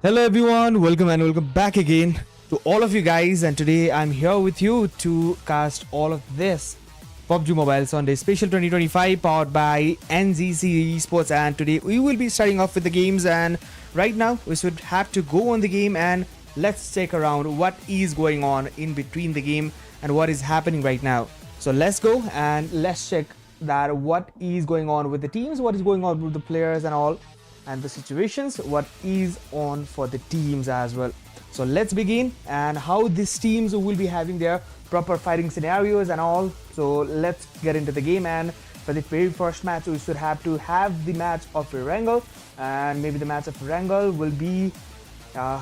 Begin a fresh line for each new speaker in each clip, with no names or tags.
Hello everyone, welcome and welcome back again to all of you guys, and today I'm here with you to cast all of this PUBG Mobile Sunday Special 2025 powered by NGC Esports. And today we will be starting off with the games, and right now we should have to go on the game and let's check around what is going on in between the game and what is happening right now. So let's go and let's check that what is going on with the teams, what is going on with the players and all, and the situations, what is on for the teams as well. So let's begin, and how these teams will be having their proper fighting scenarios and all. So let's get into the game, and for the very first match we should have to have the match of Wrangle, and maybe the match of Wrangle will be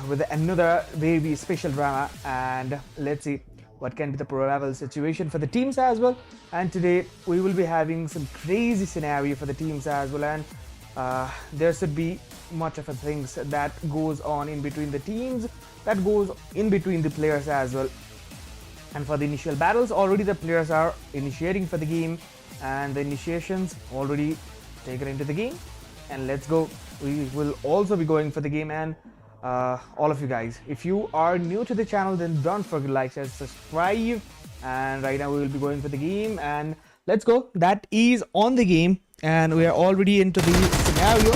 with another very special drama, and let's see what can be the probable situation for the teams as well. And today we will be having some crazy scenario for the teams as well, and there should be much of a things that goes on in between the teams, that goes in between the players as well. And for the initial battles, already the players are initiating for the game, and the initiations already taken into the game. And let's go, we will also be going for the game. And all of you guys, if you are new to the channel, then don't forget to like, share, subscribe. And right now we will be going for the game, and let's go. That is on the game, and we are already into the scenario,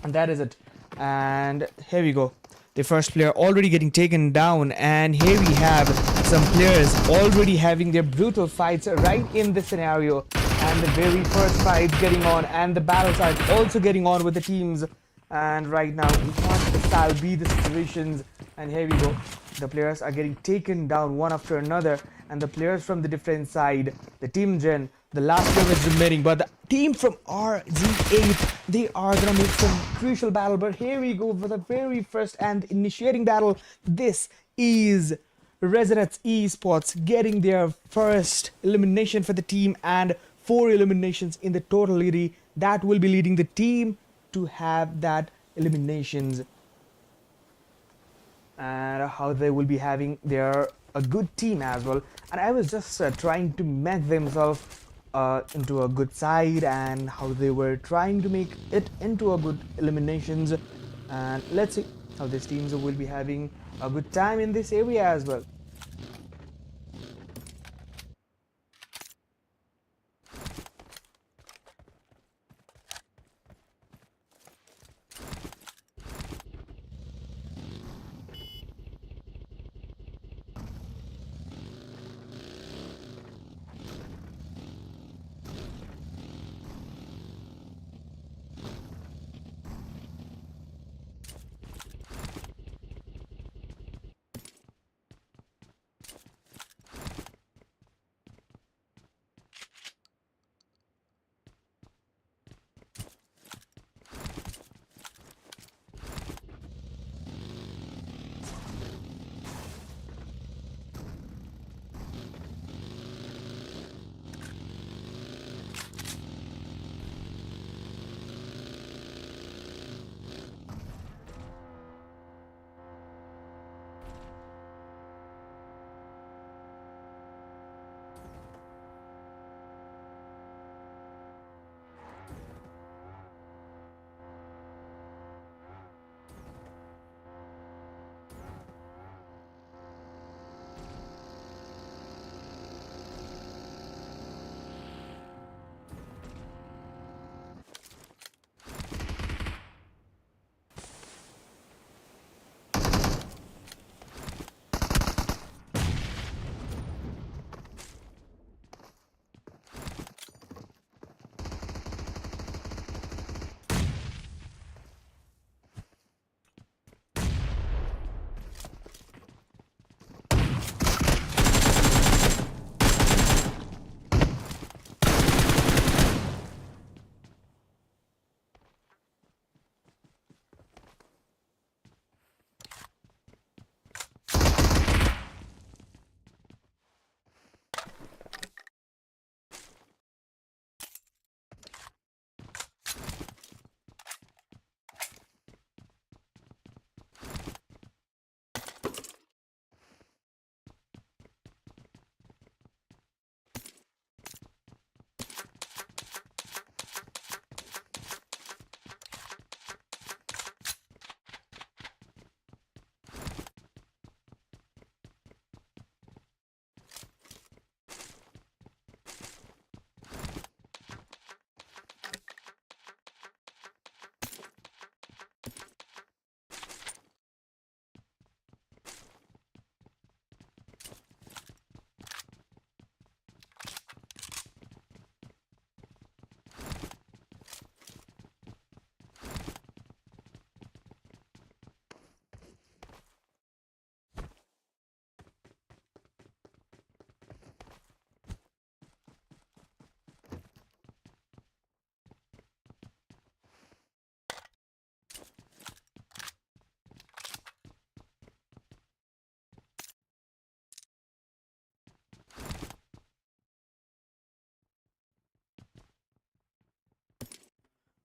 and that is it. And here we go, the first player already getting taken down, and here we have some players already having their brutal fights right in this scenario, and the very first fight getting on, and the battles are also getting on with the teams. And right now what shall be the situations, and here we go, the players are getting taken down one after another, and the players from the different side, the team Gen, the last player is remaining, but the team from RG8, they are gonna make some crucial battle. But here we go for the very first and initiating battle. This is Renegades Esports getting their first elimination for the team, and 4 eliminations in the totality that will be leading the team to have that eliminations, and how they will be having their a good team as well. And I was just trying to make themselves into a good side, and how they were trying to make it into a good eliminations. And let's see how these teams will be having a good time in this area as well.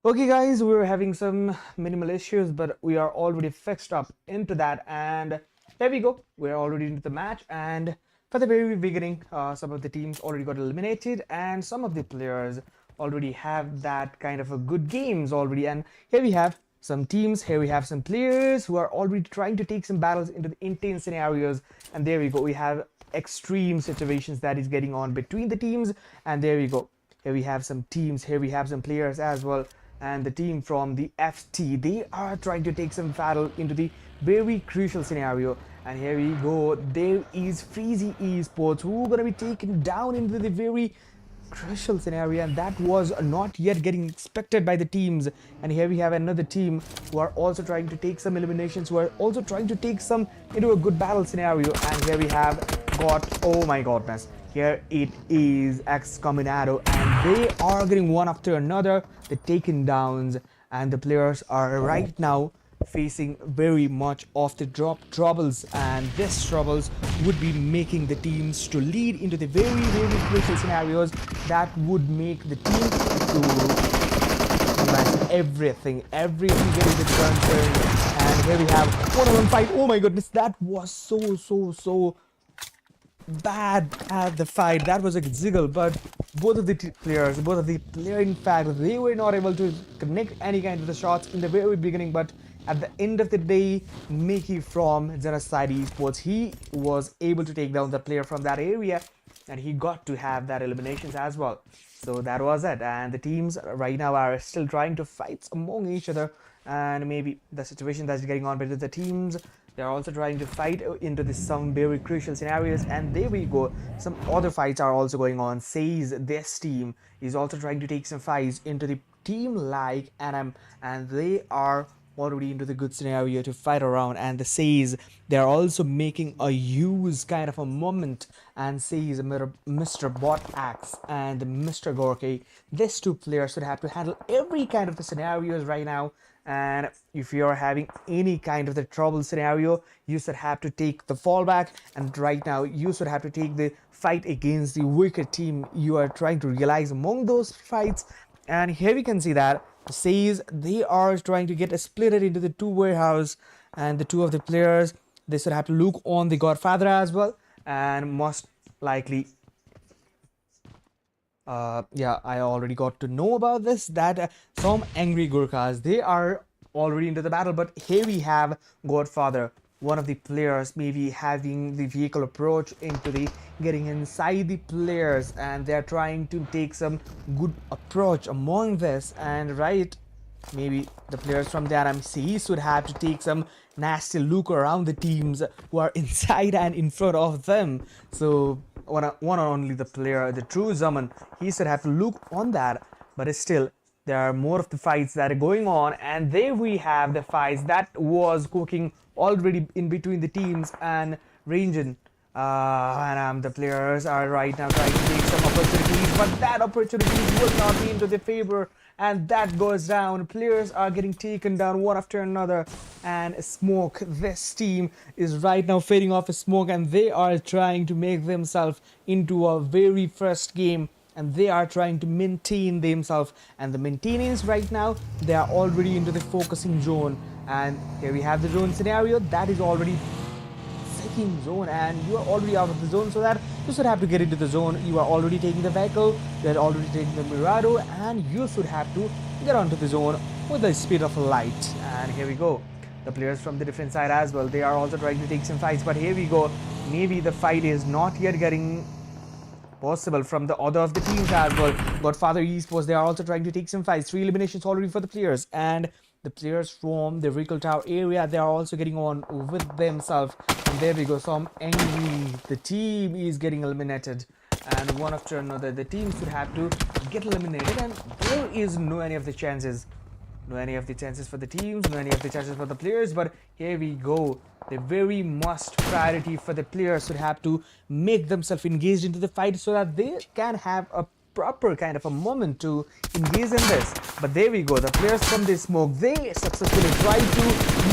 Okay, guys, we're having some minimal issues, but we are already fixed up into that. And there we go. We're already into the match. And for the very beginning, some of the teams already got eliminated, and some of the players already have that kind of a good games already. And here we have some teams, here we have some players who are already trying to take some battles into the intense scenarios. And there we go. We have extreme situations that is getting on between the teams. And there we go. Here we have some teams, here we have some players as well, and the team from the FT, they are trying to take some battle into the very crucial scenario. And here we go, there is Freezy Esports who are gonna be taken down into the very crucial scenario, and that was not yet getting expected by the teams. And here we have another team who are also trying to take some eliminations, who are also trying to take some into a good battle scenario. And here we have got, oh my godness, here it is XENOCIDE, and they are getting one after another the taken downs, and the players are right now facing very much of the troubles, and this troubles would be making the teams to lead into the very crucial scenarios that would make the team to mess everything getting the concern. And here we have 1-on-1 fight. Oh my goodness, that was so bad at the fight. That was a ziggle, but both of the players, in fact, they were not able to connect any kind of the shots in the very beginning. But at the end of the day, Mickey from XENOCIDE Esports, he was able to take down the player from that area, and he got to have that eliminations as well. So that was it, and the teams right now are still trying to fight among each other, and maybe the situation that's getting on between the teams, they're also trying to fight into this some very crucial scenarios. And there we go, some other fights are also going on. Says this team is also trying to take some fights into the team like NM, and they are already into the good scenario to fight around. And the Says, they're also making a use kind of a moment. And Says Mr. GOTTxExcommunicado and Mr. Gurkha, these two players should have to handle every kind of the scenarios right now. And if you're having any kind of the trouble scenario, you should have to take the fallback, and right now you should have to take the fight against the weaker team you are trying to realize among those fights. And here we can see that Says they are trying to get split into the two warehouse, and the two of the players, they should have to look on the GodFather as well. And most likely, yeah, I already got to know about this, that some angry Gurkhas, they are already into the battle. But here we have GodFather, one of the players, maybe having the vehicle approach into the getting inside the players, and they're trying to take some good approach among this. And right, maybe the players from the RMC should have to take some nasty look around the teams who are inside and in front of them. So one only the player, the true Zaman, he should have to look on that. But still, there are more of the fights that are going on, and there we have the fights that was cooking already in between the teams. And Ranjan and the players are right now trying to take some opportunities, but that opportunities will not be into their favor, and that goes down. Players are getting taken down one after another. And Smoke, this team is right now fading off a Smoke, and they are trying to make themselves into a very first game, and they are trying to maintain themselves. And the maintenance right now, they are already into the focusing zone. And here we have the zone scenario that is already second zone, and you are already out of the zone, so that you should have to get into the zone. You are already taking the vehicle, you are already taking the Mirado, and you should have to get onto the zone with the speed of light. And here we go, the players from the different side as well, they are also trying to take some fights. But here we go, maybe the fight is not yet getting possible from the other of the teams as well. GodFather Esports, they are also trying to take some fights. 3 eliminations already for the players, and the players from the vehicle tower area, they are also getting on with themselves. And there we go, some angry, the team is getting eliminated, and one after another the teams should have to get eliminated. And there is no any of the chances, for the teams, no any of the chances for the players. But here we go, the very must priority for the players should have to make themselves engaged into the fight, so that they can have a proper kind of a moment to engage in this. But there we go, the players from the smoke, they successfully tried to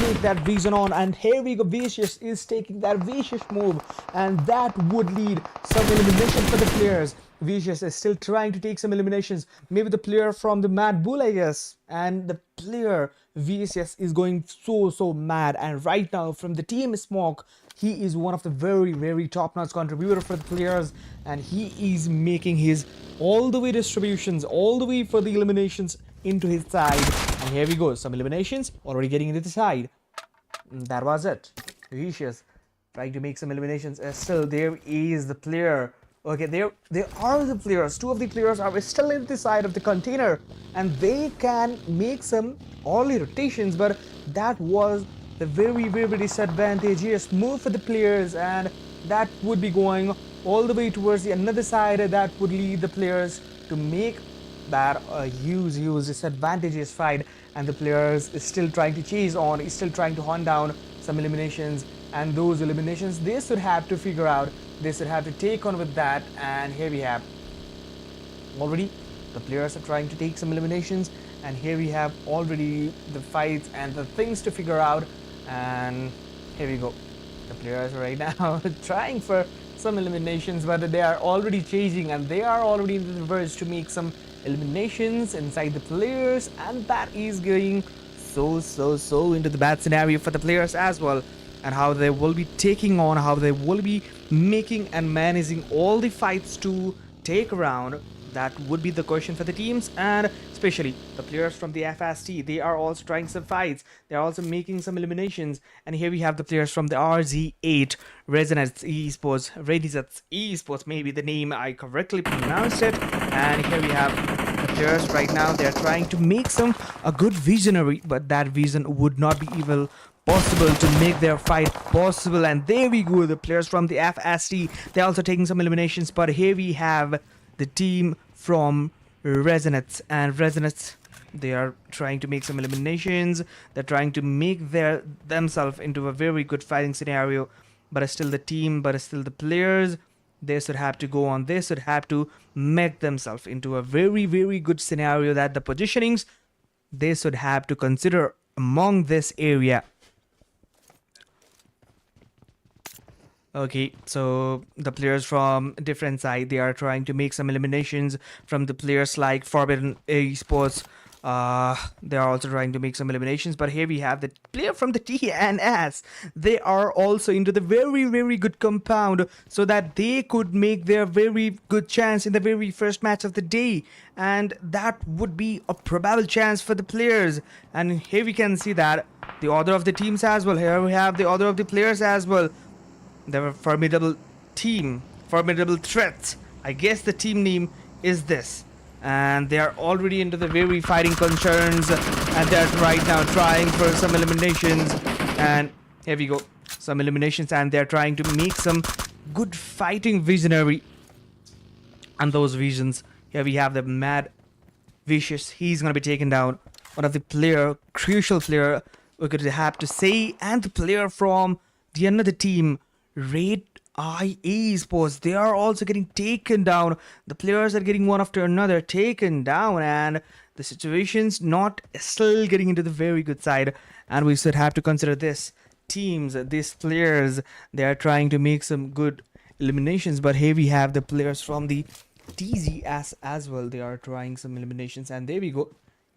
make that vision on, and here we go, Vicious is taking that vicious move, and that would lead some elimination for the players. Vicious is still trying to take some eliminations, maybe the player from the Mad Bull, I guess, and the player Vicious is going so mad. And right now from the team Smoke, he is one of the very top-notch contributor for the players, and he is making his all the way distributions, all the way for the eliminations into his side. And here we go, some eliminations already getting into the side. That was it. Vicious trying to make some eliminations. Still there is the player. Okay, there are the players. Two of the players are still in the side of the container, and they can make some early rotations, but that was the very disadvantageous move for the players, and that would be going all the way towards the another side. That would lead the players to make that a huge disadvantageous fight, and the players is still trying to chase on, is still trying to hunt down some eliminations, and those eliminations they should have to figure out, they should have to take on with that. And here we have already the players are trying to take some eliminations, and here we have already the fights and the things to figure out. And here we go, the players right now trying for some eliminations, but they are already chasing, and they are already in the verge to make some eliminations inside the players, and that is going so into the bad scenario for the players as well, and how they will be taking on, how they will be making and managing all the fights to take around. That would be the question for the teams, and especially the players from the FST. They are also trying some fights, they are also making some eliminations. And here we have the players from the RZ8, Renegades Esports, maybe the name I correctly pronounced it. And here we have the players right now, they are trying to make a good visionary, but that vision would not be even possible to make their fight possible. And there we go, the players from the FST, they're also taking some eliminations. But here we have the team from Resonance, and Resonance, they are trying to make some eliminations, they're trying to make themselves into a very good fighting scenario. But still the team, but still the players, they should have to go on, they should have to make themselves into a very good scenario, that the positionings they should have to consider among this area. Okay, so the players from different side, they are trying to make some eliminations from the players like Forbidden Esports. They are also trying to make some eliminations. But here we have the player from the TNS. They are also into the very good compound, so that they could make their very good chance in the very first match of the day, and that would be a probable chance for the players. And here we can see that the order of the teams as well. Here we have the order of the players as well. They were formidable team, formidable threats. I guess the team name is this. And they are already into the very fighting concerns, and they're right now trying for some eliminations. And here we go, some eliminations, and they're trying to make some good fighting visionary. And those visions, here we have the Mad Vicious. He's gonna be taken down. One of the player, crucial player, we could have to say. And the player from the another team, RedEye Esports, they are also getting taken down. The players are getting one after another taken down, and the situation's not still getting into the very good side. And we should have to consider this teams, these players, they are trying to make some good eliminations. But here we have the players from the TZS as well, they are trying some eliminations. And there we go,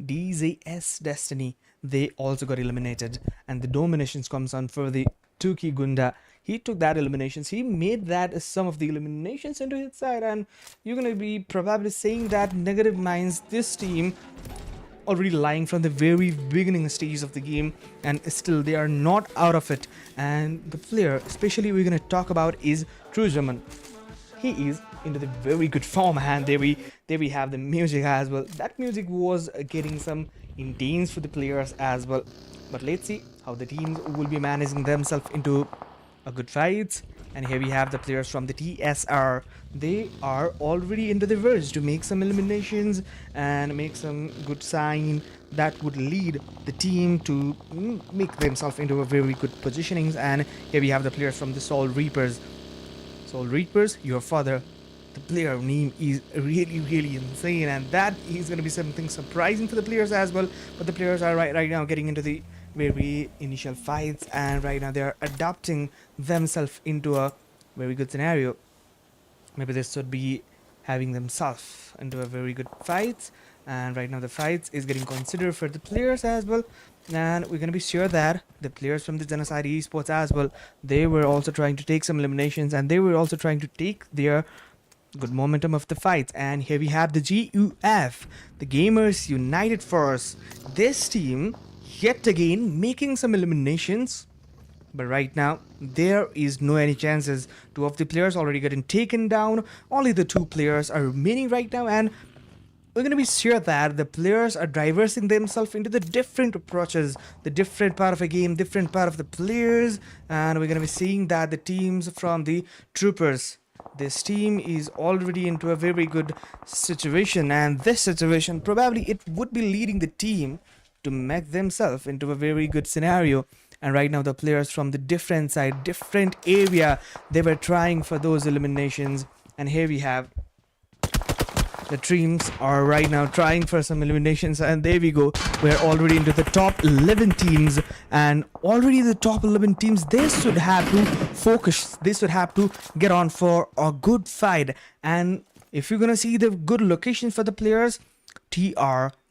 DZS Destiny, they also got eliminated. And the dominations comes on for the Tuki Gunda. He took that eliminations, he made that some of the eliminations into his side. And you're gonna be probably saying that negative minds this team already lying from the very beginning stage of the game, and still they are not out of it. And the player especially we're gonna talk about is True German. He is into the very good form, and there we have the music as well. That music was getting some intense for the players as well. But let's see how the teams will be managing themselves into a good fight. And here we have the players from the TSR. They are already into the verge to make some eliminations and make some good sign that would lead the team to make themselves into a very good positionings. And here we have the players from the Soul Reapers. Soul Reapers, your father The player name is really insane, and that is going to be something surprising for the players as well. But the players are right now getting into the very initial fights, and right now they are adapting themselves into a very good scenario. Maybe this should be having themselves into a very good fights, and right now the fights is getting considered for the players as well. And we're gonna be sure that the players from the Genocide Esports as well, they were also trying to take some eliminations, and they were also trying to take their good momentum of the fights. And here we have the GUF, the Gamers United Force. This team yet again making some eliminations, but right now there is no any chances. Two of the players already getting taken down, only the two players are remaining right now, and we're going to be sure that the players are diversing themselves into the different approaches, the different part of a game, different part of the players. And we're going to be seeing that the teams from the troopers, this team is already into a very good situation, and this situation probably it would be leading the team to make themselves into a very good scenario. And right now the players from the different side, different area, they were trying for those eliminations. And here we have the teams are right now trying for some eliminations, and there we go. We're already into the top 11 teams, and already the top 11 teams, they should have to focus, they should have to get on for a good fight. And if you're gonna see the good location for the players,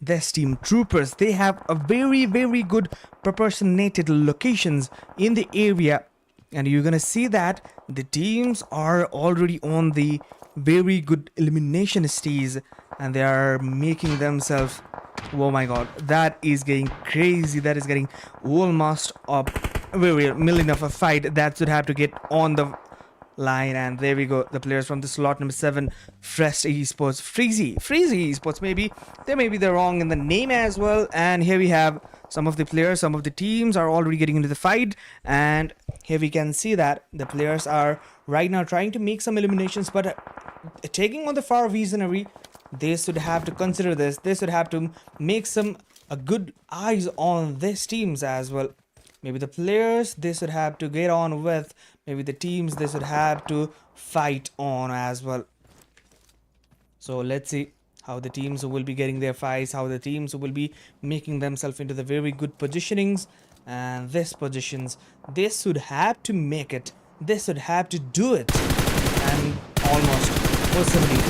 this team troopers, they have a very good proportionated locations in the area, and you're gonna see that the teams are already on the very good elimination stage, and they are making themselves, oh my god, that is getting crazy. That is getting almost a very million of a fight that should have to get on the line. And there we go, the players from the slot number 7, Freezy Esports, Freezy Esports, maybe they may be the wrong in the name as well. And here we have some of the players, some of the teams are already getting into the fight, and here we can see that the players are right now trying to make some eliminations, but taking on the far visionary, they should have to consider this, they should have to make some good eyes on these teams as well. Maybe the players, they should have to get on with, maybe the teams, they should have to fight on as well. So let's see how the teams will be getting their fights, how the teams will be making themselves into the very good positionings. And these positions, they should have to make it, they should have to do it. And almost personally,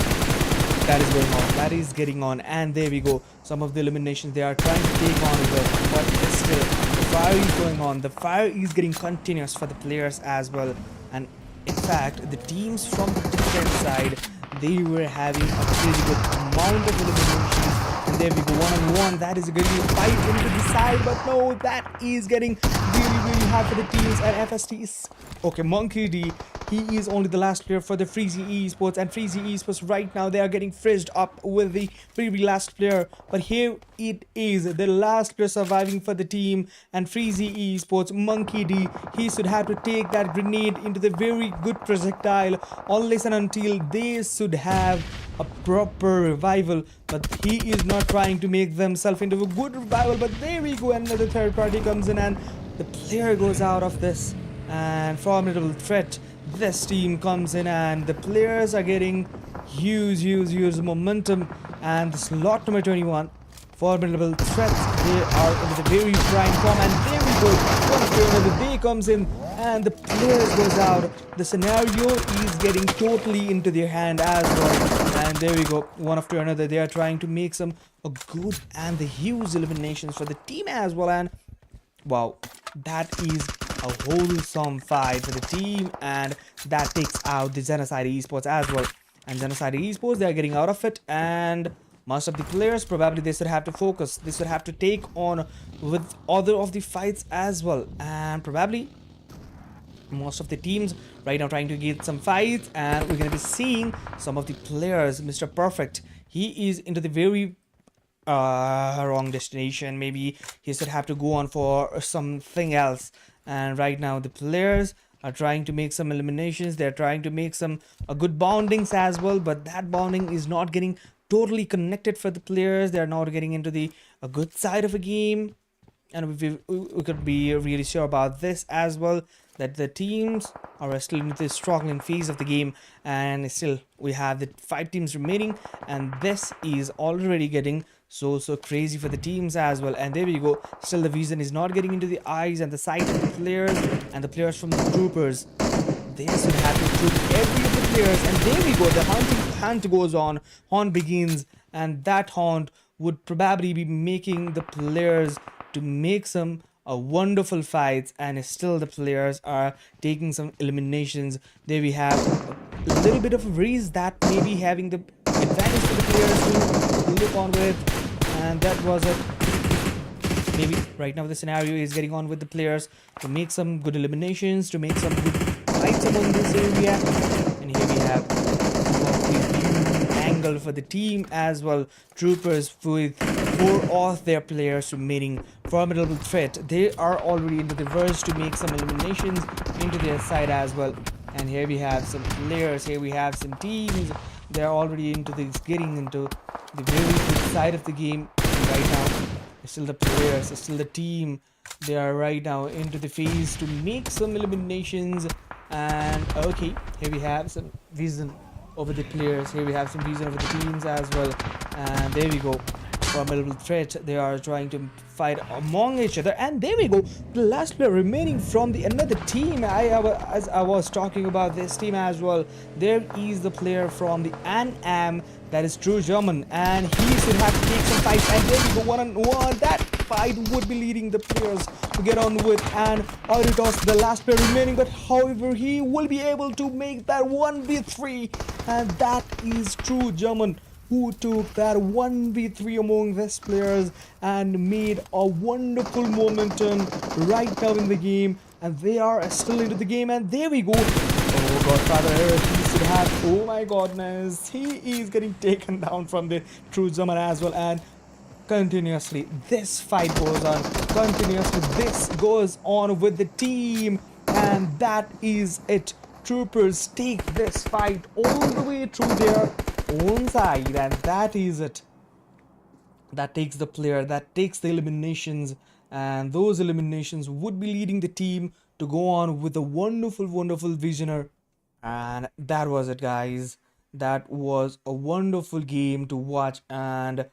that is going on, that is getting on. And there we go, some of the eliminations they are trying to take on with, but still the fire is going on, the fire is getting continuous for the players as well. And in fact, the teams from the different side, they were having a really good amount of eliminations. And there we go, one-on-one, that is going to be a fight into the side, but no, that is getting really hard for the teams. And FST is okay, Monkey D, he is only the last player for the Freezy Esports, and Freezy Esports right now they are getting frizzed up with the very last player. But here it is, the last player surviving for the team, and Freezy Esports, Monkey D, he should have to take that grenade into the very good projectile unless and until they should have a proper revival. But he is not trying to make themselves into a good revival. But there we go, another third party comes in, and the player goes out of this. And formidable threat, this team comes in, and the players are getting huge momentum. And the slot number 21, formidable threats, they are in the very prime form. And there we go, one after another they comes in, and the players goes out. The scenario is getting totally into their hand as well. And there we go, one after another they are trying to make some a good and the huge eliminations for the team as well. And wow, that is a wholesome fight for the team, and that takes out the Genocide Esports as well. And Genocide Esports, they are getting out of it, and most of the players probably they should have to focus, they should have to take on with other of the fights as well. And probably most of the teams right now trying to get some fights, and we're going to be seeing some of the players. Mr. Perfect, he is into the very wrong destination, maybe he should have to go on for something else. And right now the players are trying to make some eliminations, they're trying to make some good bondings as well, but that bonding is not getting totally connected for the players, they're not getting into the a good side of a game. And we could be really sure about this as well. that the teams are still in the struggling phase of the game, and still we have the 5 teams remaining, and this is already getting so crazy for the teams as well. And there we go, still the vision is not getting into the eyes and the sight of the players, and the players from the troopers, they should have to troop every of the players. And there we go, the hunt goes on, hunt begins, and that hunt would probably be making the players to make some wonderful fights, and still the players are taking some eliminations. There we have a little bit of a race that may be having the advantage for the players to look on with, and that was it. Maybe right now the scenario is getting on with the players to make some good eliminations, to make some good fights among this area. And here we have the angle for the team as well. Troopers with 4 of their players remaining formidable threat. They are already into the verge to make some eliminations into their side as well. And here we have some players, here we have some teams. They are already into this, getting into the very good side of the game right now. It's still the players, it's still the team. They are right now into the phase to make some eliminations. And okay, here we have some vision over the players, here we have some vision over the teams as well. And there we go, formidable threat. They are trying to fight among each other, and there we go, the last player remaining from the another team. As I was talking about this team as well, there is the player from the NM, that is True German, and he should have to take some fights. And there we go, 1-on-1. That fight would be leading the players to get on with, and Auritos, the last player remaining, but however he will be able to make that 1v3, and that is True German who took that 1v3 among these players and made a wonderful momentum right now in the game. And they are still into the game, and there we go. Oh, GodFather, he should have, oh my godness, he is getting taken down from the True German as well. And continuously this fight goes on, continuously this goes on with the team, and that is it. Troopers take this fight all the way through their own side, and that is it. That takes the player, that takes the eliminations, and those eliminations would be leading the team to go on with a wonderful visioner. And that was it, guys. That was a wonderful game to watch, and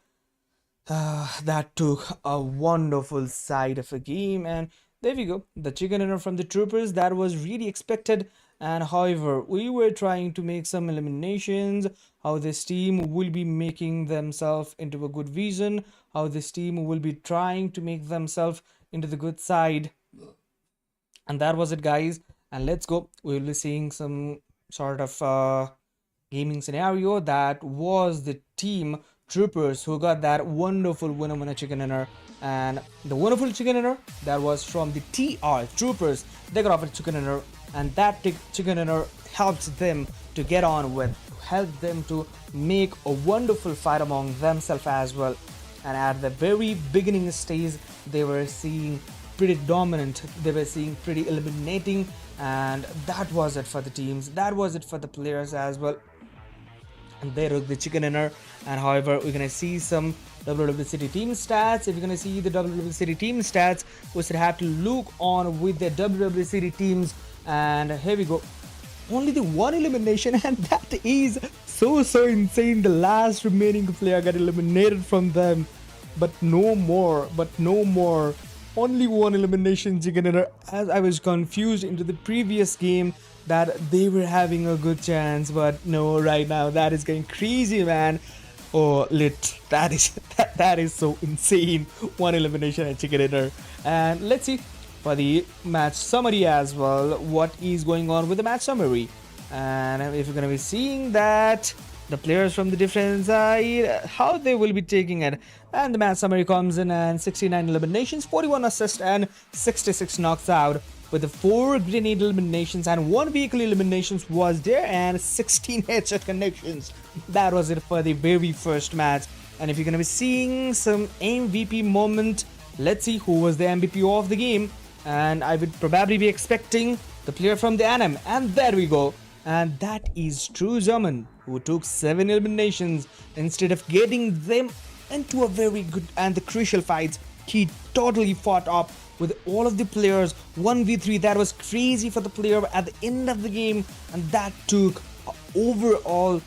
that took a wonderful side of a game. And there we go, the chicken dinner from the troopers, that was really expected. And however, we were trying to make some eliminations, how this team will be making themselves into a good vision, how this team will be trying to make themselves into the good side. And that was it, guys. And let's go, we'll be seeing some sort of gaming scenario. That was the team Troopers who got that wonderful winner chicken dinner. And the wonderful chicken dinner, that was from the TR Troopers. They got offered chicken dinner, and that chicken dinner helps them to get on with, help them to make a wonderful fight among themselves as well. And at the very beginning stage, they were seeing pretty dominant, they were seeing pretty eliminating, and that was it for the teams, that was it for the players as well. And they took the chicken dinner. And however, we're gonna see some WWE City team stats. If you're gonna see the WWE City team stats, we should have to look on with the WWE City teams. And here we go, only the one elimination, and that is so insane. The last remaining player got eliminated from them, but no more, only one elimination chicken dinner. As I was confused into the previous game that they were having a good chance, but no, right now that is getting crazy, man. Oh, lit, that is so insane. One elimination at chicken dinner. And let's see for the match summary as well, what is going on with the match summary. And if you're going to be seeing that, the players from the different side, how they will be taking it. And the match summary comes in, and 69 eliminations, 41 assists, and 66 knocks out, with the 4 grenade eliminations and 1 vehicle eliminations was there, and 16 headshot connections. That was it for the very first match. And if you're going to be seeing some MVP moment, let's see who was the MVP of the game. And I would probably be expecting the player from the NM, and there we go. And that is True German, who took 7 eliminations instead of getting them into a very good and the crucial fights. He totally fought up with all of the players 1v3. That was crazy for the player at the end of the game, and that took overall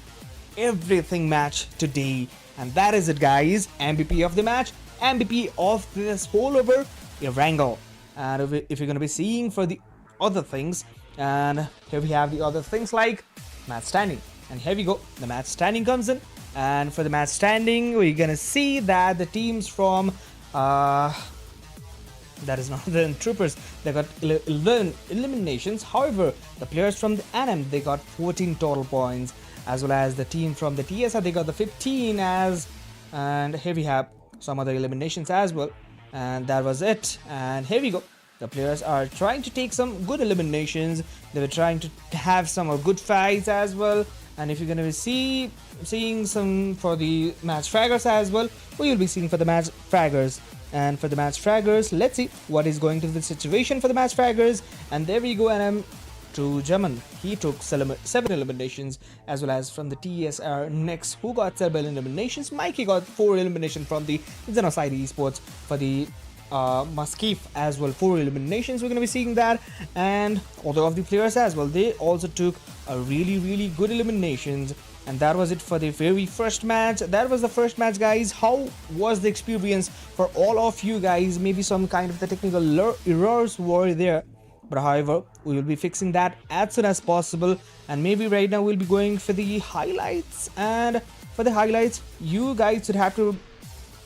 everything match today. And that is it, guys. MVP of the match, MVP of this whole over wrangle. And if you're going to be seeing for the other things, and here we have the other things like match standing, and here we go, the match standing comes in. And for the match standing, we're gonna see that the teams from that is Northern Troopers, they got 11 eliminations. However, the players from the NM, they got 14 total points, as well as the team from the TSR, they got the 15 as. And here we have some other eliminations as well, and that was it. And here we go, the players are trying to take some good eliminations. They were trying to have some good fights as well. And if you're going to be seeing some for the match fraggers as well, we will be seeing for the match fraggers. And for the match fraggers, let's see what is going to be the situation for the match fraggers. And there we go, and I'm to German. He took 7 eliminations, as well as from the TSRx, who got 7 eliminations. Mikey got 4 eliminations from the XENOCIDE Esports. For the Muskif as well, 4 eliminations. We're going to be seeing that. And other of the players as well, they also took a really good eliminations. And that was it for the very first match. That was the first match, guys. How was the experience for all of you guys? Maybe some kind of the technical errors were there, but however, we will be fixing that as soon as possible. And maybe right now we'll be going for the highlights. And for the highlights, you guys should have to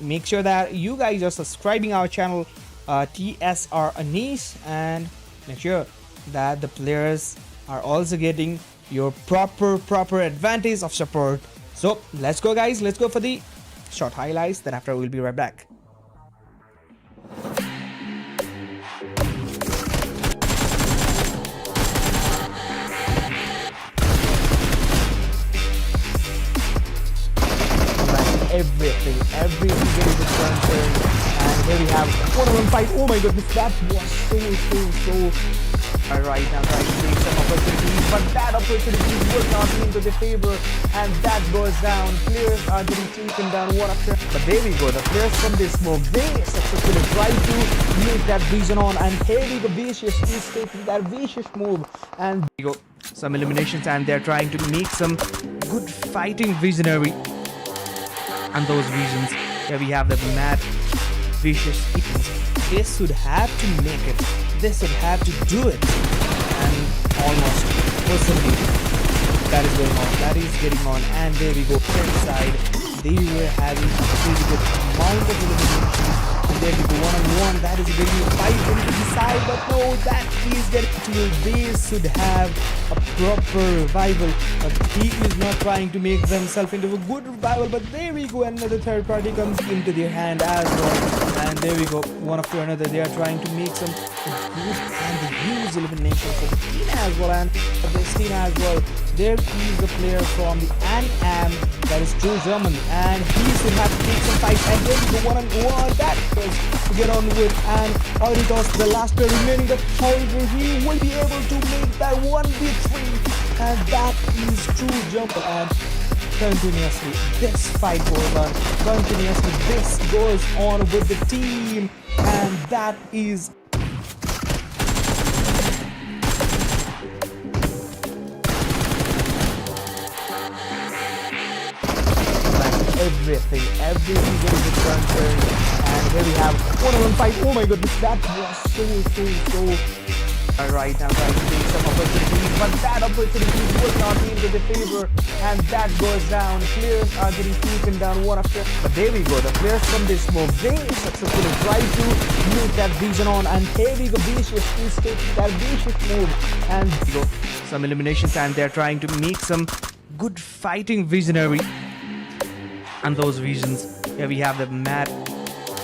make sure that you guys are subscribing our channel TSRx, and make sure that the players are also getting your proper advantage of support. So let's go, guys, let's go for the short highlights. Then after we'll be right back. Everything getting the turn. And here we have one-on-one fight. Oh my goodness, that was so right now trying to take some opportunities, but that opportunity was not into the favor, and that goes down. Players are getting taken down one after. But there we go, the players from this move, they successfully try to make that vision on, and here we go, Vicious is taking that vicious move, and there we go, some eliminations, and they're trying to make some good fighting visionary. And those visions, here we have the mad vicious Esports. They should have to make it. They should have to do it. And almost personally, that is going on. That is getting on. And there we go. Inside, they were having a really good amount of eliminations. And there we go, one-on-one. That is getting a fight into the side. But no, that is getting to. They should have a proper revival. But he is not trying to make themselves into a good revival. But there we go, another third party comes into their hand as well. And there we go, one after another, they are trying to make some good and huge elimination for the team as well. And for this team as well, there is a player from the NM, that is true German, and he should have to take some fights. And there we go, one-on-one, that was to get on with. And Auritos, the last player remaining, but however, he will be able to make that 1v3, and that is true German. And continuously this fight goes on, continuously this goes on with the team, and that is everything getting the turn. And here we have one-on-one fight. Oh my goodness, that was so right now trying to take some opportunities, but that opportunity was not into the favor, and that goes down. Players are getting taken down one after. But there we go, the players from this move, they successfully try to make that vision on, and here we go, Vicious is taking that vicious move, and there we go, some eliminations, and they're trying to make some good fighting visionary. And those visions, here we have the mad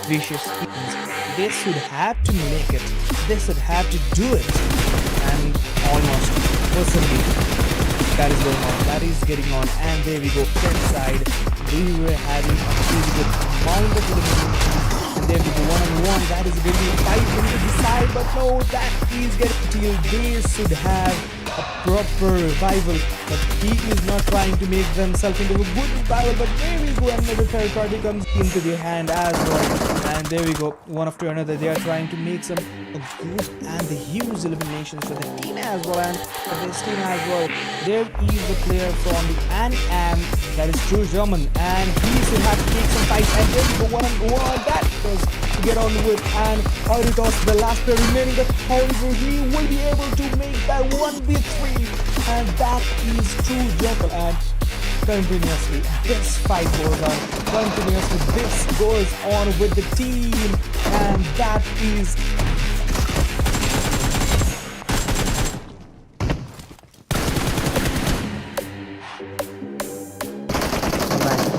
vicious Esports. They should have to make it. They should have to do it. And almost personally, that is going on. That is getting on. And there we go. Inside, they were having a really good amount of eliminations. And there we go, one-on-one. That is really a fight into the side. But no, that is getting to you. They should have a proper revival. But he is not trying to make themselves into a good revival. But there we go, another third party comes into their hand as well. And there we go, one after another. They are trying to make some good and the huge eliminations for the team as well. And for this team as well, there is the player from the NM, that is True German, and he should have to take some fights. And there we go, one that was to get on with, and Auritos, the last player remaining, but however he will be able to make that 1v3, and that is True Jungle. And continuously this fight goes on, continuously this goes on with the team, and that is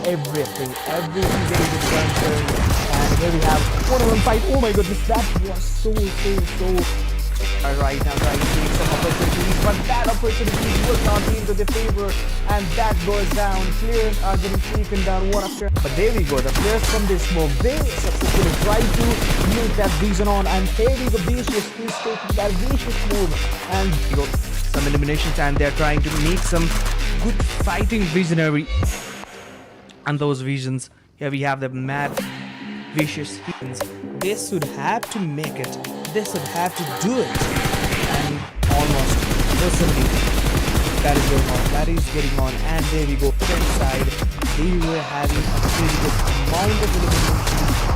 everything getting the transfer. And here we have one-on-one fight. Oh my goodness, that was so alright. Now trying to take some opportunities, but that opportunity will not be into their favor, and that goes down. Players are getting taken down one after. But there we go, the players from this move, they successfully try to make that vision on, and here we go, Vicious is taking that vicious move, and we go some eliminations, and they're trying to make some good fighting visionary. And those visions, here we have the mad vicious heathens. They should have to make it, they should have to do it, and almost personally that is going on, that is getting on. And there we go, inside they were having a pretty good amount of elimination,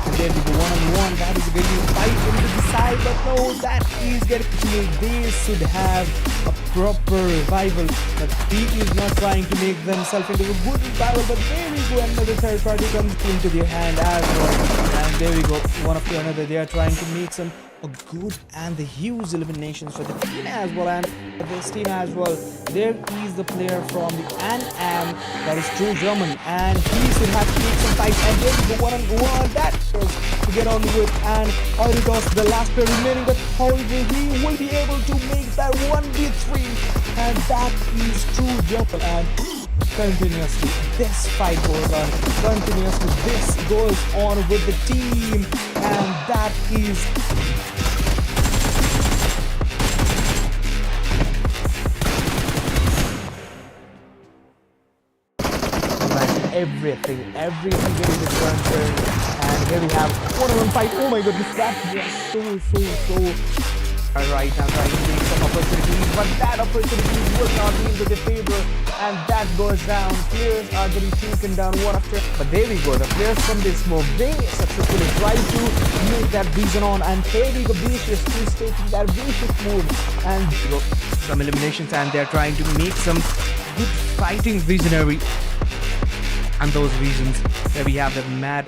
and there we go, one-on-one, that is getting a fight into the side, but no, that is getting killed. They should have a proper revival, but he is not trying to make themselves into a good revival. But there we go, another third party comes into their hand as well, and there we go, one after another. They are trying to make some good and the huge eliminations for the team as well. And for this team as well, there is the player from the NM, that is True German, and he should have to take some fights. And there we go, one-on-one, that was to get on with, and Auritos, the last player remaining, but however he will be able to make that 1v3, and that is True Jungle. And continuously this fight goes on, continuously this goes on with the team, and that is everything getting the transfer. And here we have one-on-one fight. Oh my goodness, that was so alright. Now trying to take some opportunities, but that opportunity will not be into their favor, and that goes down. Players are getting taken down one after. But there we go, the players from this move, they successfully try to make that vision on, and here we go, Vicious is taking that vicious move, and we go some eliminations, and they're trying to make some good fighting visionary. And those visions, where we have the mad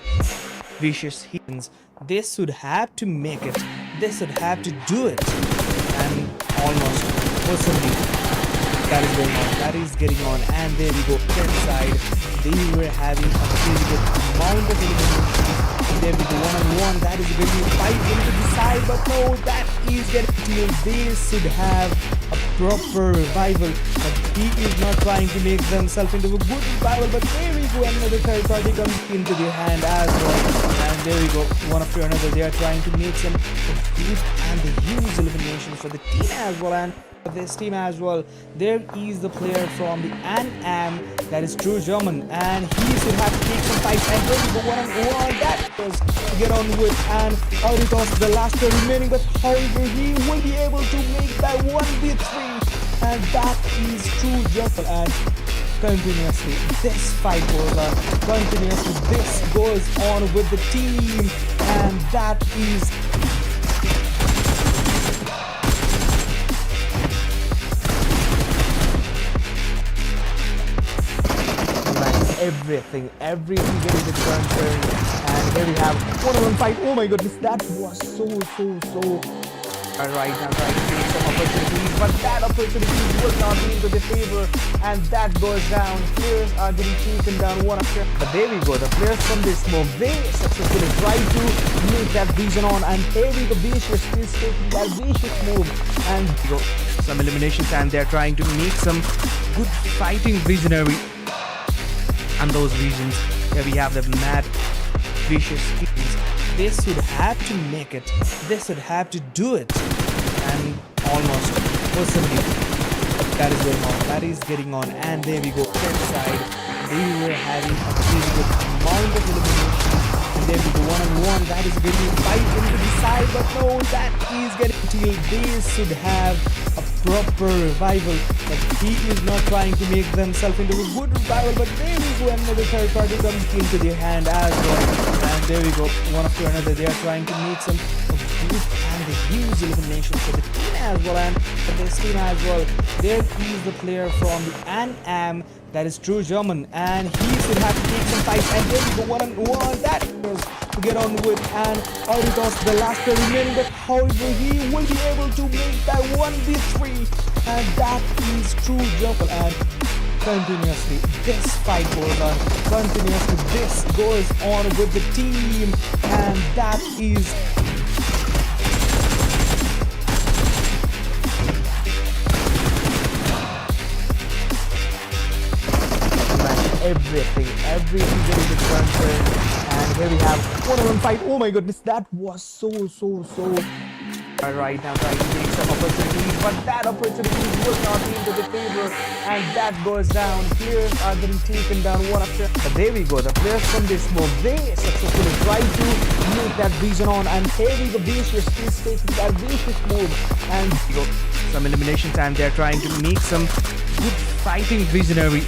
vicious heathens, they should have to make it, they should have to do it, and almost personally that is going on, that is getting on. And there we go, inside they were having a pretty good amount of eliminations, and there we go, one-on-one, that is going to fight into the side, but no, that is getting killed. They should have a proper revival, but he is not trying to make themselves into a good revival. But there we go, another third party comes into their hand as well, and there we go, one after another. They are trying to make some good and the huge eliminations for the team as well. And for this team as well, there is the player from the NM, that is True German, and he should have to take some fights. And there we go, one-on-one, that was to get on with, and Auritos, the last player remaining, but however he will be able to make that 1v3, and that is True Jungle. And continuously this fight goes on, continuously this goes on with the team, and that is everything getting the transfer. And here we have one-on-one fight. Oh my goodness, that was so alright. Now trying to take some opportunities, but that opportunity will not be into their favor, and that goes down. Players are getting taken down one after. But there we go, the players from this move, they successfully try to make that vision on, and here we go, Vicious is taking that vicious move, and we go some eliminations, and they're trying to make some good fighting visionary. And those visions, here we have the mad vicious heathens. They should have to make it, they should have to do it, and almost personally that is going on, that is getting on, and there we go. Inside, they were having a pretty good amount of elimination, and there we go, one-on-one. That is getting fight into the side, but no, that is getting till. They should have a proper revival, but he is not trying to make themselves into a good revival. But there we go, another third party comes into their hand as well, and there we go, one after another. They are trying to make some good and the huge elimination for the team as well, and for this team as well. There is the player from the Am, that is true German, and he should have to take some fights, and there we go, one-on-one. That is to get on with, and Auritos the last player remaining, but however he will be able to make that 1v3, and that is true German. And continuously this fight goes on, continuously this goes on with the team, and that is everything getting the turn. And here we have one-on-one fight. Oh my goodness, that was so right now trying to take some opportunities, but that opportunity will not be into the favor, and that goes down. Players are getting taken down one after. But there we go, the players from this move, they successfully try to make that vision on, and here we go, Vicious is taking that vicious move, and we go some eliminations, and they're trying to make some good fighting visionary.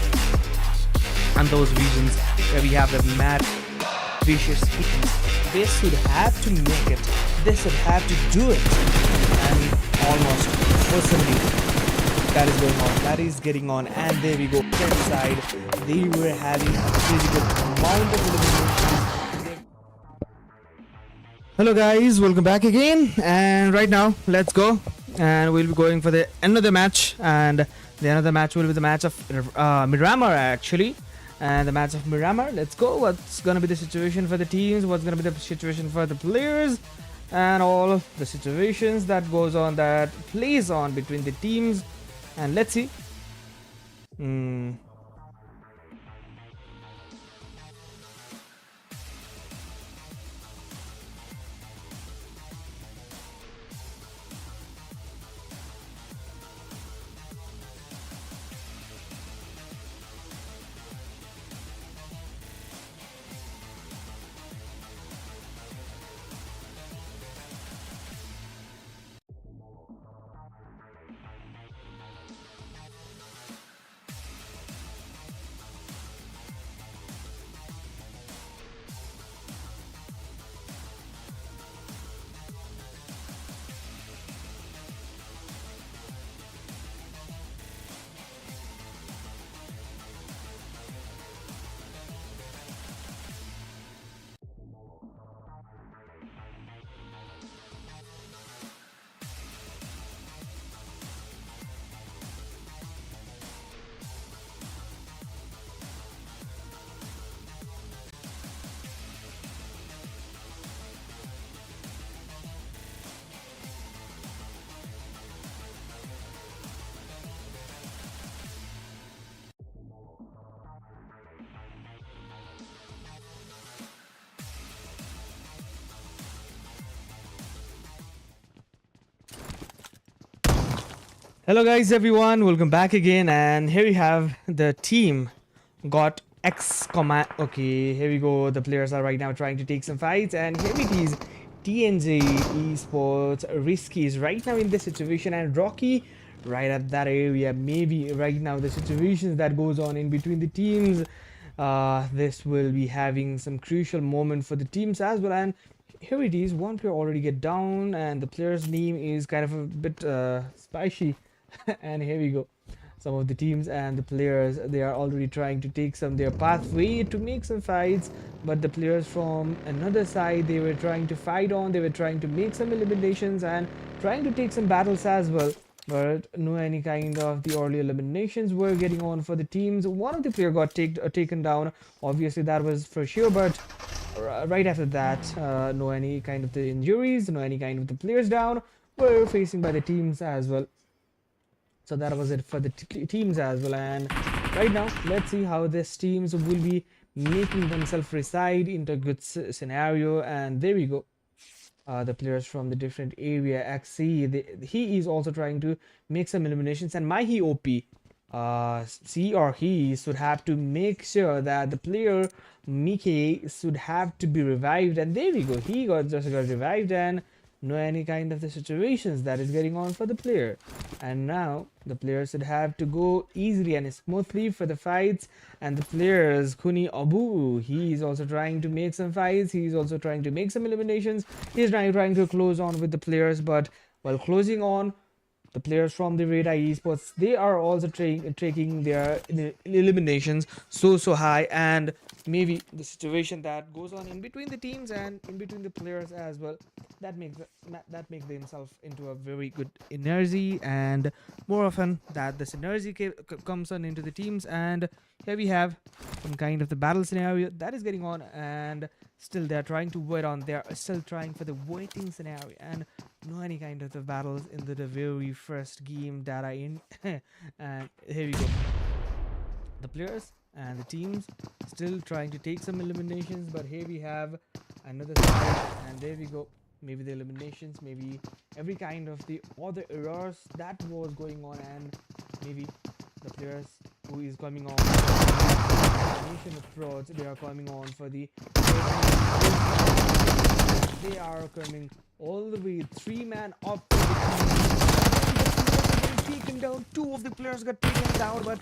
And those regions where we have the mad vicious hits, they should have to make it, they should have to do it, and almost personally that is going on, that is getting on, and there we go. Inside, they were having a pretty good amount of eliminations. Hello guys, welcome back again, and right now let's go, and we'll be going for the another match, and the another match will be the match of Miramar actually. And the match of Miramar, let's go. What's gonna be the situation for the teams, what's gonna be the situation for the players, and all the situations that goes on, that plays on between the teams, and let's see. Hello guys, everyone, welcome back again, and here we have the team GOTTxExcommunicado. Okay, here we go. The players are right now trying to take some fights, and here it is. TNZ Esports, Risky is right now in this situation, and Rocky right at that area. Maybe right now the situations that goes on in between the teams, this will be having some crucial moment for the teams as well. And here it is, one player already get down, and the player's name is kind of a bit spicy. And here we go, some of the teams and the players, they are already trying to take some their pathway to make some fights, but the players from another side, they were trying to fight on, they were trying to make some eliminations and trying to take some battles as well, but no any kind of the early eliminations were getting on for the teams. One of the player got taken down, obviously that was for sure, but right after that, no any kind of the injuries, no any kind of the players down were facing by the teams as well. So that was it for the teams as well. And right now, let's see how these teams will be making themselves reside into a good scenario. And there we go. the players from the different area. He is also trying to make some eliminations, and my he OP, she or he should have to make sure that the player Mickey should have to be revived, and there we go. He just got revived, and no any kind of the situations that is getting on for the player. And now the players should have to go easily and smoothly for the fights. And the players Kuni Abu, he is also trying to make some fights. He is also trying to make some eliminations. He's trying to close on with the players, but while closing on, the players from the RedEye Esports, they are also taking their eliminations so high, and maybe the situation that goes on in between the teams and in between the players as well, that makes themselves into a very good energy, and more often that this energy comes on into the teams. And here we have some kind of the battle scenario that is getting on, and still they're trying to wait on, they're still trying for the waiting scenario, and no any kind of the battles in the very first game that I in. And here we go, the players and the teams still trying to take some eliminations, but here we have another side, and there we go, maybe the eliminations, maybe every kind of the other errors that was going on, and maybe the players who is coming on elimination approach, they are coming on for the, they are coming all the way 3-man up to the team. Taken down, 2 of the players got taken down, but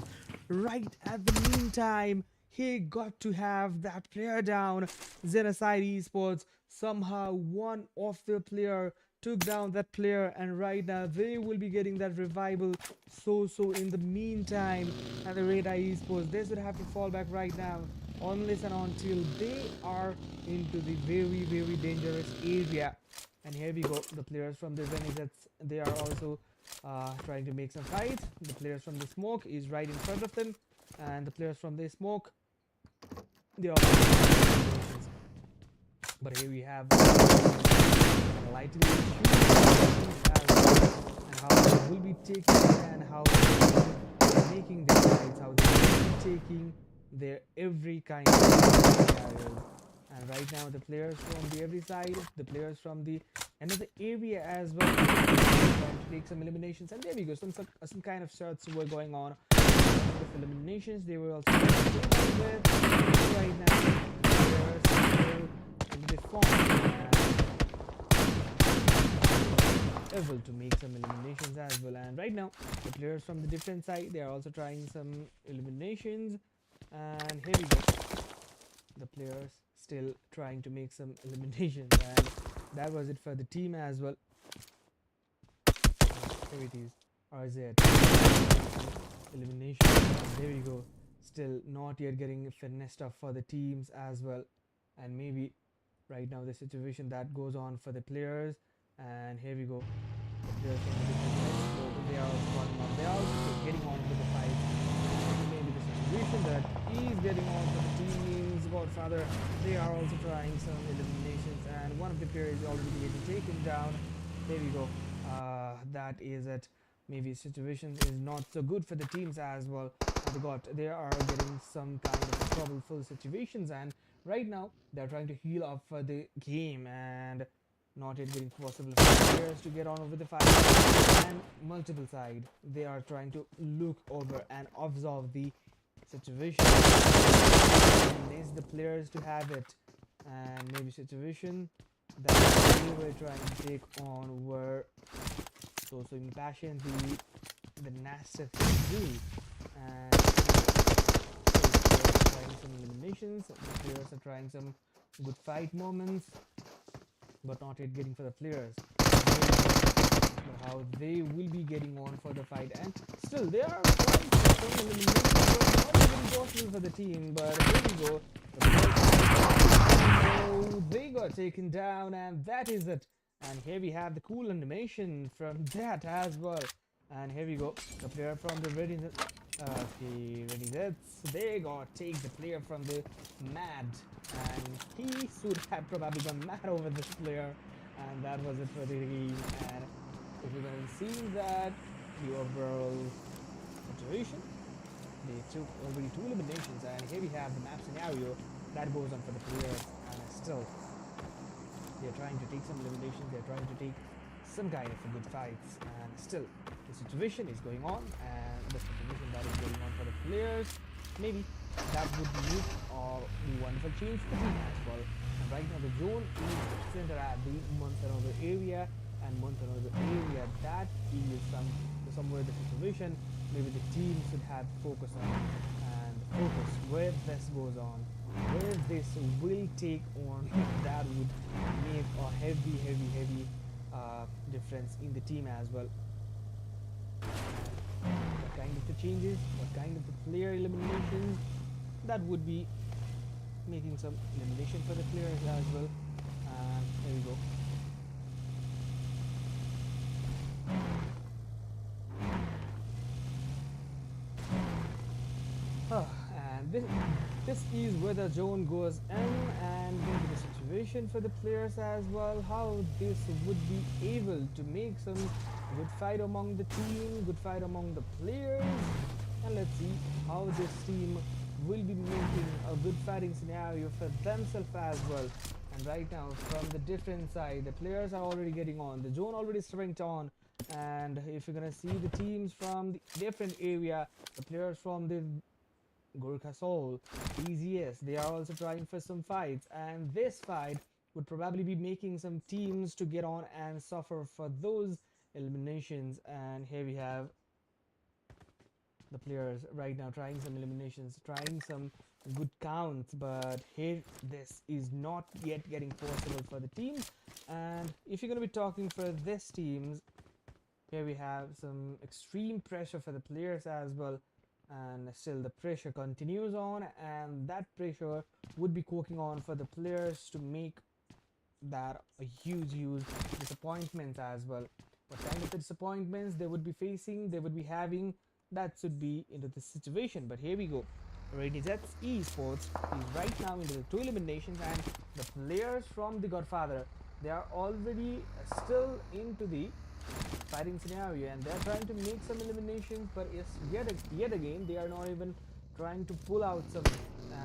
right at the meantime he got to have that player down. XENOCIDE Esports, somehow one of the player took down that player, and right now they will be getting that revival. So in the meantime, and the RedEye Esports, they should have to fall back right now unless and until they are into the very dangerous area. And here we go, the players from the Renegades, they are also trying to make some fights. The players from the smoke is right in front of them, and the players from the smoke, they are, but here we have lightly and how they will be taking, and how they will be making their fights, how they will be taking their every kind of scenarios. And right now the players from the every side, the players from the another area as well, trying to take some eliminations. And there we go, some kind of shots were going on with eliminations. They were also with right now players still in the form able to make some eliminations as well. And right now the players from the different side, they are also trying some eliminations. And here we go, the players still trying to make some eliminations, and that was it for the team as well. Here it is, RZ elimination, and there we go, still not yet getting finessed up for the teams as well. And maybe right now the situation that goes on for the players, and here we go, the players from the different sides, so they are also they are also getting on with the fight. Maybe the situation that is getting on for the teams GodFather, they are also trying some eliminations, and one of the players is already getting taken down. There we go, that is it. Maybe situation is not so good for the teams as well. They are getting some kind of troubleful situations, and right now they're trying to heal up for the game, and not yet getting possible for the players to get on with the fight. And multiple side, they are trying to look over and observe the situation, and needs the players to have it. And maybe situation that they were trying to take on were so impassioned, the nasty thing to do. And the players are trying some eliminations, the players are trying some good fight moments, but not yet getting for the players. But how they will be getting on for the fight, and still they are trying some eliminations, but not even possible for the team. But here we go, the players, they got taken down, and that is it. And here we have the cool animation from that as well. And here we go, the player from the Renegades, they got take the player from the mad, and he should have probably gone mad over this player, and that was it for the game. And if you're going to see that the overall situation, they took already 2 eliminations, and here we have the map scenario that goes on for the players. And still They're trying to take some eliminations, they're trying to take some kind of a good fights, and still the situation is going on, and the situation that is going on for the players, maybe that would make or wonderful change for the team as well. And right now the zone is centered at the Montanova area, and Montanova area, that is somewhere the situation maybe the team should have focus on, and focus where this goes on, where this will take on, that would make a heavy difference in the team as well. What kind of the changes, what kind of the player eliminations, that would be making some elimination for the players as well. And there we go. And this is where the zone goes in, and maybe the situation for the players as well, how this would be able to make some good fight among the team, good fight among the players. And let's see how this team will be making a good fighting scenario for themselves as well. And right now from the different side, the players are already getting on, the zone already strength on. And if you're gonna see the teams from the different area, the players from the Gurkha Souls, TNZes, they are also trying for some fights, and this fight would probably be making some teams to get on and suffer for those eliminations. And here we have the players right now trying some eliminations, trying some good counts, but here this is not yet getting possible for the teams. And if you're going to be talking for this teams, here we have some extreme pressure for the players as well, and still the pressure continues on, and that pressure would be cooking on for the players to make that a huge disappointment as well. What kind of disappointments they would be facing, they would be having, that should be into this situation. But here we go, Renegades Esports is right now into the 2 eliminations, and the players from the GodFather, they are already still into the fighting scenario, and they're trying to make some eliminations, but yes, yet again they are not even trying to pull out some,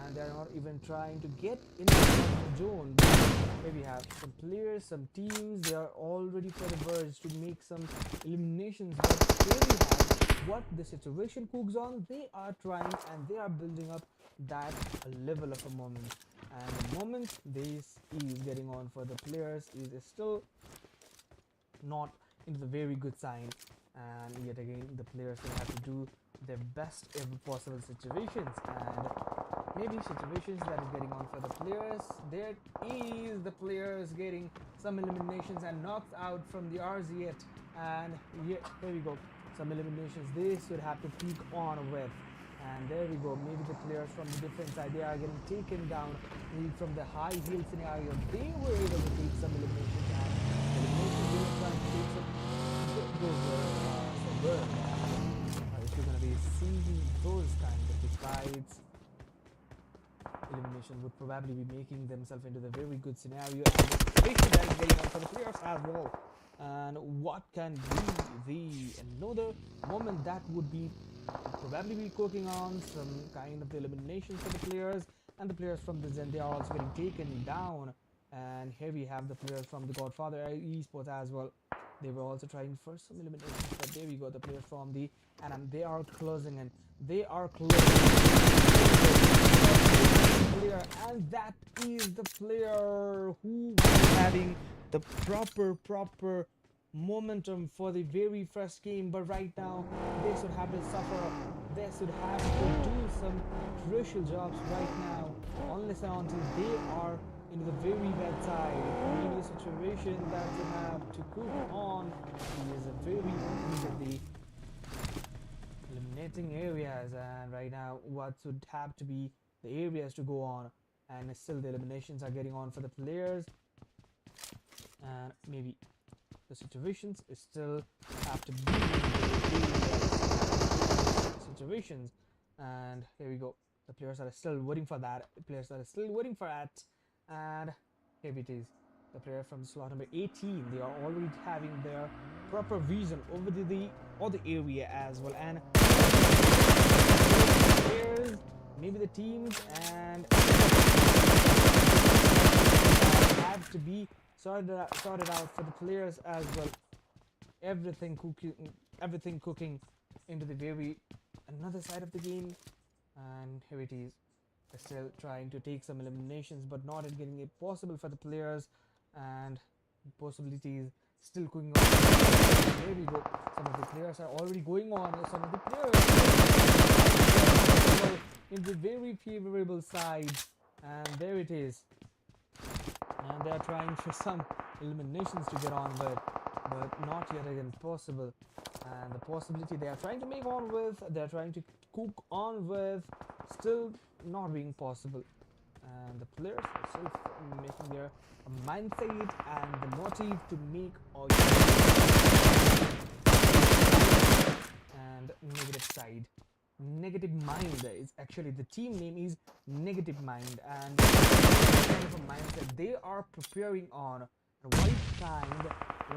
and they're not even trying to get into the zone. Here we have some players, some teams, they are already for the verge to make some eliminations. But here we have what the situation cooks on, they are trying and they are building up that level of a moment, and the moment this is getting on for the players is still not into the very good sign. And yet again the players will have to do their best ever possible situations, and maybe situations that is getting on for the players. There is the players getting some eliminations and knocked out from the RZ, and here we go, some eliminations they should have to peak on with. And there we go, maybe the players from the different side, they are getting taken down. Maybe from the high heel scenario, they were able to take some eliminations, and eliminations they were trying to take some those were so good. If you're gonna be seeing those kind of fights, elimination would probably be making themselves into the very good scenario, and the situation that is getting on for the players as well. And what can be the another moment that would be probably be cooking on some kind of the elimination for the players, and the players from the Zen, they are also getting taken down. And here we have the players from the GodFather Esports as well, they were also trying for some eliminations, but there we go, the players from the they are closing, and they are closing player, and that is the player who is having the proper momentum for the very first game. But right now they should have to suffer, they should have to do some crucial jobs right now, unless and until they are into the very bad side. Maybe a situation that they have to cook on is a very easily eliminating areas. And right now what should have to be the areas to go on, and still the eliminations are getting on for the players, and maybe the situations still have to be situations. And here we go, the players are still waiting for that, and here it is, the player from slot number 18, they are already having their proper vision over the other area as well. And players, maybe the teams, and have to be sorted out for the players as well. Everything cooking into the very another side of the game, and here it is. They're still trying to take some eliminations, but not at getting it possible for the players, and possibilities still going on. There we go. Some of the players are already going on. Some of the players are in the very favorable side, and there it is. And they are trying for some eliminations to get on with, but not yet again possible. And the possibility they are trying to make on with, they are trying to cook on with, still not being possible. And the players are still making their mindset and the motive to make all. And negative side, negative mind is actually the team name is Negative Mind, and kind of a mindset they are preparing on, and what kind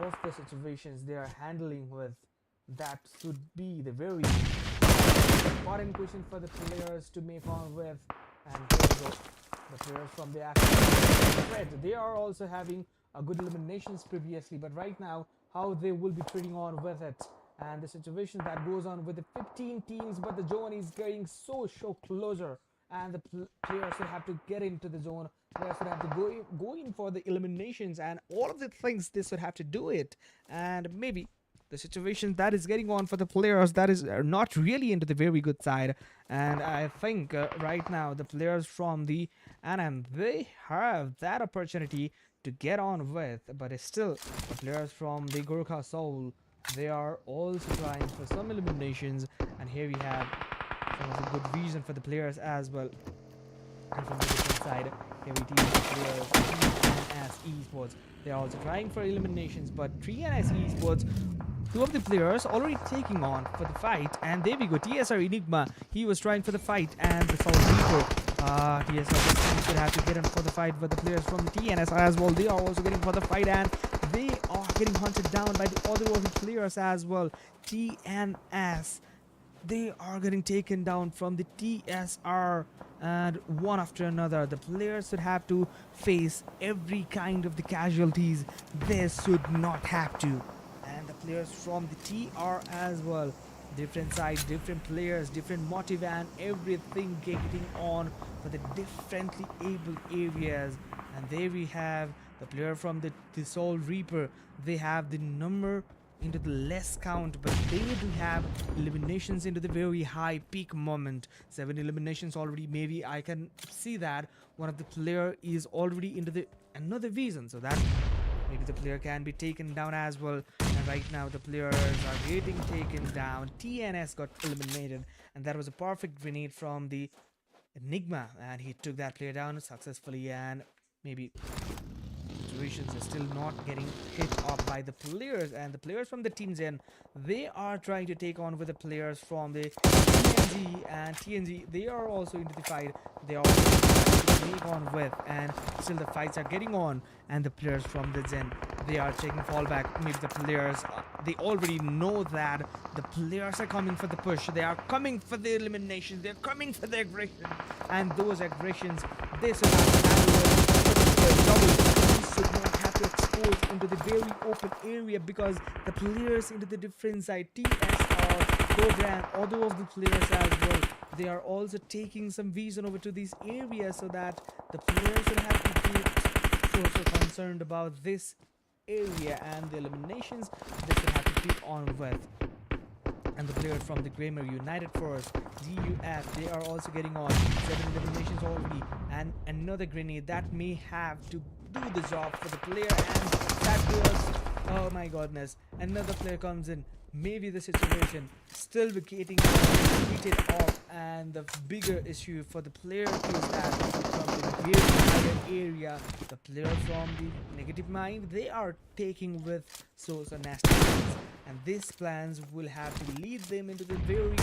of the situations they are handling with, that should be the very important question for the players to make on with. And here we go. The players from the actual threat, they are also having a good eliminations previously, but right now how they will be trading on with it, and the situation that goes on with the 15 teams, but the zone is getting so closer, and the players will have to get into the zone. Players would have to go in for the eliminations, and all of the things this would have to do it. And maybe the situation that is getting on for the players that is not really into the very good side. And I think right now the players from the NM, they have that opportunity to get on with, but it's still the players from the Gurkha Soul, they are also trying for some eliminations. And here we have some of the good vision for the players as well. And from the different side, here we see the players TNS Esports, they are also trying for eliminations, but TNS Esports, two of the players already taking on for the fight. And there we go, TSR Enigma, he was trying for the fight, and the Soul Reaper, TSR should have to get in for the fight, but the players from the TNS as well, they are also getting for the fight, and they are getting hunted down by the other of the players as well. TNS, they are getting taken down from the TSR, and one after another the players should have to face every kind of the casualties. They should not have to. And the players from the TR as well, different side, different players, different motive, and everything getting on for the differently able areas. And there we have the player from the Soul Reaper, they have the number into the less count, but they do have eliminations into the very high peak moment. 7 eliminations already. Maybe I can see that one of the player is already into the another vision, so that maybe the player can be taken down as well. And right now the players are getting taken down. TNS got eliminated, and that was a perfect grenade from the Enigma, and he took that player down successfully. And maybe situations are still not getting hit up by the players, and the players from the TNZ, they are trying to take on with the players from the TNZ, and TNZ, they are also into the fight. They are also trying to make on with, and still the fights are getting on. And the players from the Zen, they are taking fallback. Maybe the players, they already know that the players are coming for the push, they are coming for the elimination, they're coming for the aggression, and those aggressions, they should have to handle double. Should not have to expose into the very open area, because the players into the different side, TSR, Cobra, and other of the players as well, they are also taking some vision over to these areas, so that the players will have to be so concerned about this area, and the eliminations they should have to keep on with. And the players from the Grammar United Force, GUF, they are also getting on. 7 eliminations already, and another grenade that may have to do the job for the player. And that was, oh my goodness, another player comes in. Maybe the situation still getting heated up, and the bigger issue for the player is that from the very higher area, the player from the Negative Mind, they are taking with Souls and nasty plans, and these plans will have to lead them into the very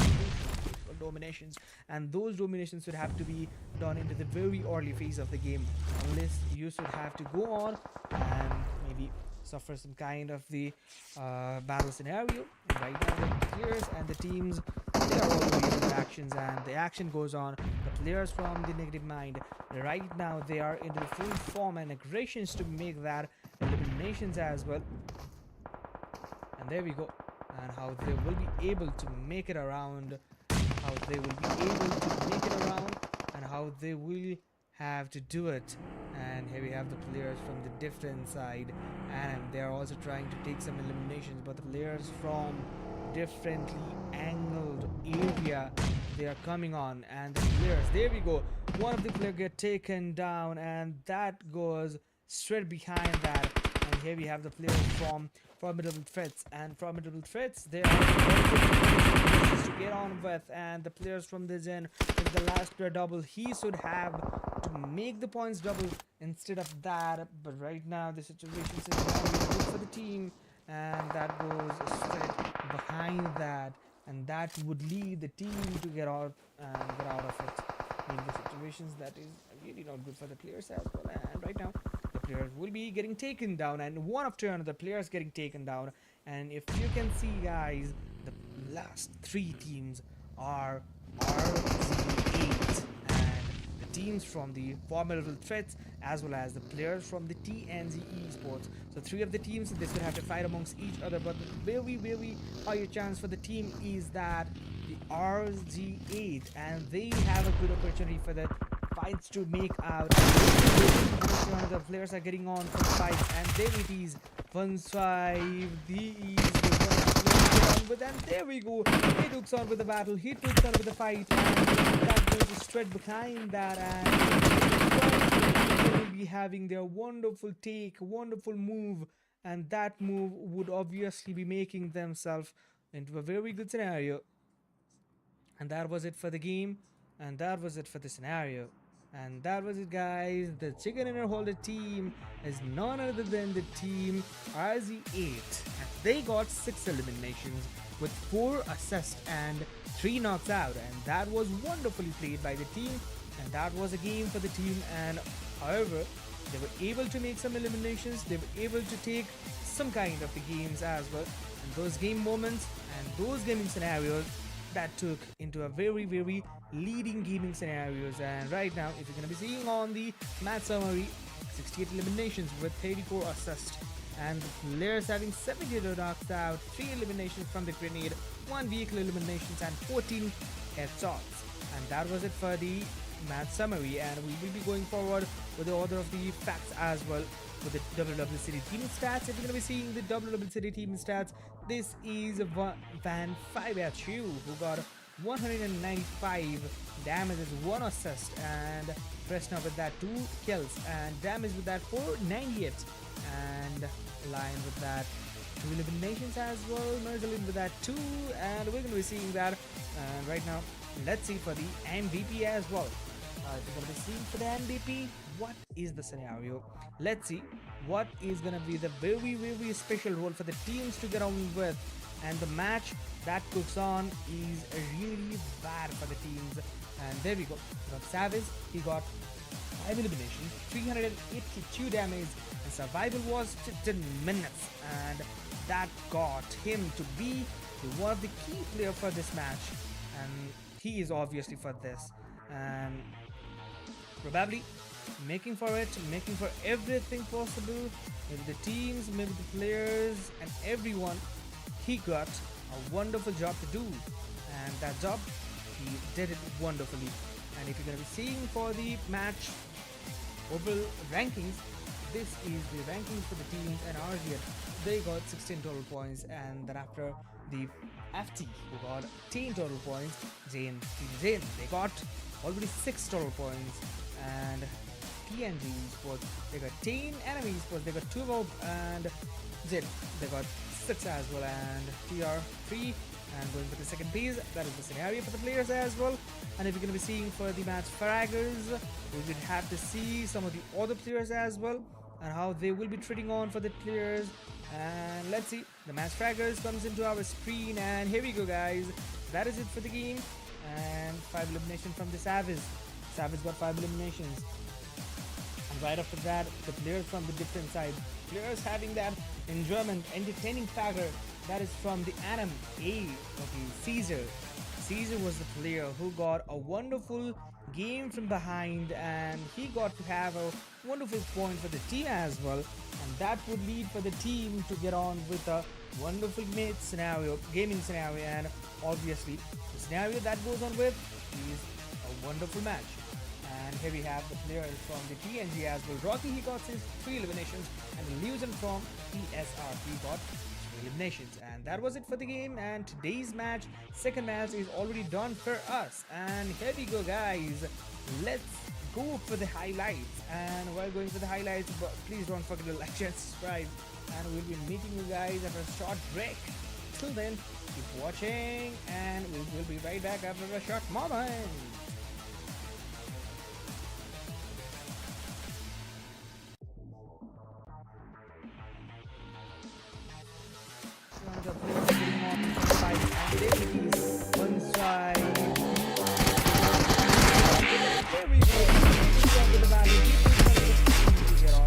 dominations, and those dominations should have to be done into the very early phase of the game, unless you should have to go on and maybe suffer some kind of the battle scenario. And right now the players and the teams, they are already in the actions, and the action goes on. The players from the Negative Mind, right now they are into the full form and aggressions to make that elimination eliminations as well. And there we go. And how they will be able to make it around. How they will be able to make it around. And how they will have to do it. And here we have the players from the different side. And they are also trying to take some eliminations. But the players from differently angled area, they are coming on. And the players, there we go. One of the players get taken down. And that goes straight behind that. And here we have the players from Formidable Threats, and Formidable Threats, they are to get on with, and the players from the Zen with the last player double, he should have to make the points double instead of that, but right now the situation is not really good for the team, and that goes straight behind that, and that would lead the team to get out of it in the situations that is really not good for the players as well. And right now players will be getting taken down, and one after another players getting taken down. And if you can see, guys, the last three teams are RZ8, and the teams from the Formidable Threats as well as the players from the TNZ Esports. So three of the teams, they will have to fight amongst each other, but the very higher chance for the team is that the RZ8, and they have a good opportunity for the fights to make out. The players are getting on for fights, and there it is. 1-5. These but then there we go. He took on with the battle. He took on with the fight, and that goes straight behind that. And they will be having their wonderful take, wonderful move, and that move would obviously be making themselves into a very good scenario. And that was it for the game, and that was it for the scenario. And that was it, guys. The chicken dinner holder team is none other than the team RZ8. And they got 6 eliminations with 4 assists and 3 knocks out. And that was wonderfully played by the team. And that was a game for the team. And however, they were able to make some eliminations. They were able to take some kind of the games as well. And those game moments and those gaming scenarios, that took into a very leading gaming scenarios. And right now, if you're going to be seeing on the match summary, 68 eliminations with 34 assists, and the players having 78 knocks out, 3 eliminations from the grenade, 1 vehicle eliminations, and 14 headshots. And that was it for the match summary, and we will be going forward with the order of the facts as well. With the WW City team stats, if you're going to be seeing the WW City team stats, this is Van 5HU, who got 195 damages, 1 assist, and Fresna with that 2 kills, and damage with that 498, and Lion with that 2 eliminations as well, Merzelin with that 2, and we're going to be seeing that. And right now, let's see for the MVP as well. If you're going to be seeing for the MVP, what is the scenario? Let's see what is going to be the very special role for the teams to get on with. And the match that cooks on is really bad for the teams. And there we go. We got Savage. He got 5 eliminations, 382 damage, and survival was 15 minutes. And that got him to be one of the key players for this match. And he is obviously for this. And probably making for everything possible, maybe the teams, maybe the players, and everyone. He got a wonderful job to do, and that job, he did it wonderfully. And if you're going to be seeing for the match overall rankings, this is the rankings for the teams, and RGF, they got 16 total points, and then after the FT, who got 10 total points, Team Zen, they got already 6 total points, and TNZ Esports, they got 10, Enemy Esports, they got 2 more, and Zen, they got 6 as well, and TR3. And going for the second phase, that is the scenario for the players as well. And if you're going to be seeing for the match fraggers, we will have to see some of the other players as well, and how they will be treating on for the players. And let's see, the match fraggers comes into our screen, and here we go, guys. That is it for the game, and 5 elimination from the Savage. Savage got 5 eliminations. And right after that, the players from the different side, players having that enjoyment, entertaining factor, that is from the Anim A. Okay, Caesar. Caesar was the player who got a wonderful game from behind, and he got to have a wonderful point for the team as well. and that would lead for the team to get on with a wonderful gaming scenario, and obviously the scenario that goes on with is a wonderful match. And here we have the players from the TNZ as well. Rocky, he got his 3 eliminations, and Illusion from TSRx got 3 eliminations. And that was it for the game. And today's match, second match, is already done for us. And here we go, guys. Let's go for the highlights. And while going for the highlights, please don't forget to like, share, and subscribe. And we'll be meeting you guys after a short break. Till then, keep watching, and we'll be right back after a short moment. The players getting on fight activities. One side. There we go. With the value. Get on.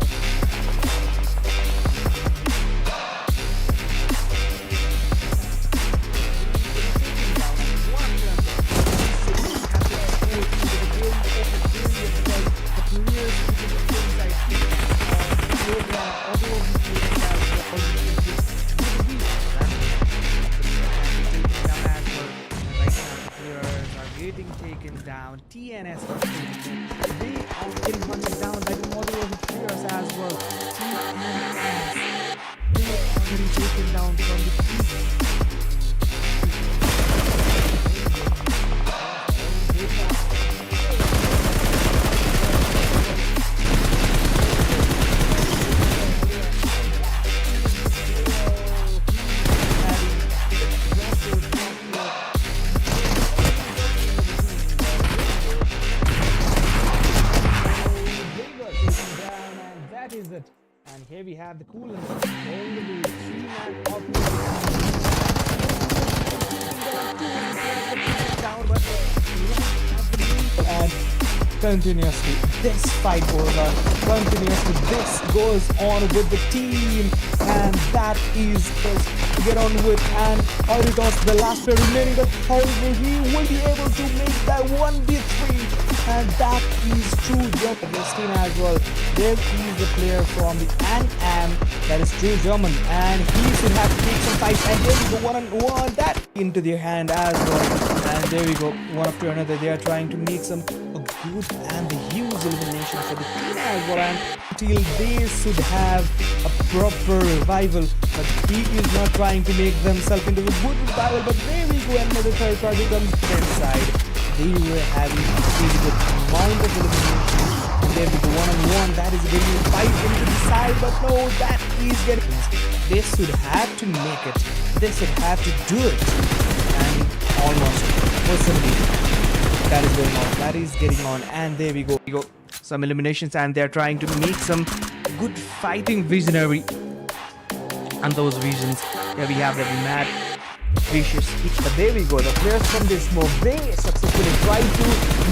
Taken down. TNS they are getting hunted down by the model of the players as well. TNS they are getting taken down from the is it. And here we have the coolant all the way 3-man and continuously this fight goes on, continuously this goes on with the team, and that is just to get on with. And Oritos, the last player remaining, but however he will be able to make that 1v3. And that is true German team as well. There is the player from the NM, that is true German, and he should have to take some fights. And here we go, 1-on-1, that into their hand as well. And there we go, one after another. They are trying to make some good and huge elimination for the team as well. And until they should have a proper revival, but he is not trying to make themselves into a good revival. But there we go, another third party comes inside. They were having a really good amount of elimination. And there we go, 1-on-1. That is getting a fight into the side, but no, that is getting. They should have to make it. They should have to do it. And almost personally, that is going on. That is getting on. And there we go. Some eliminations, and they're trying to make some good fighting visionary. And those visions, here we have the mad vicious. But there we go, the players from this move, they successfully try to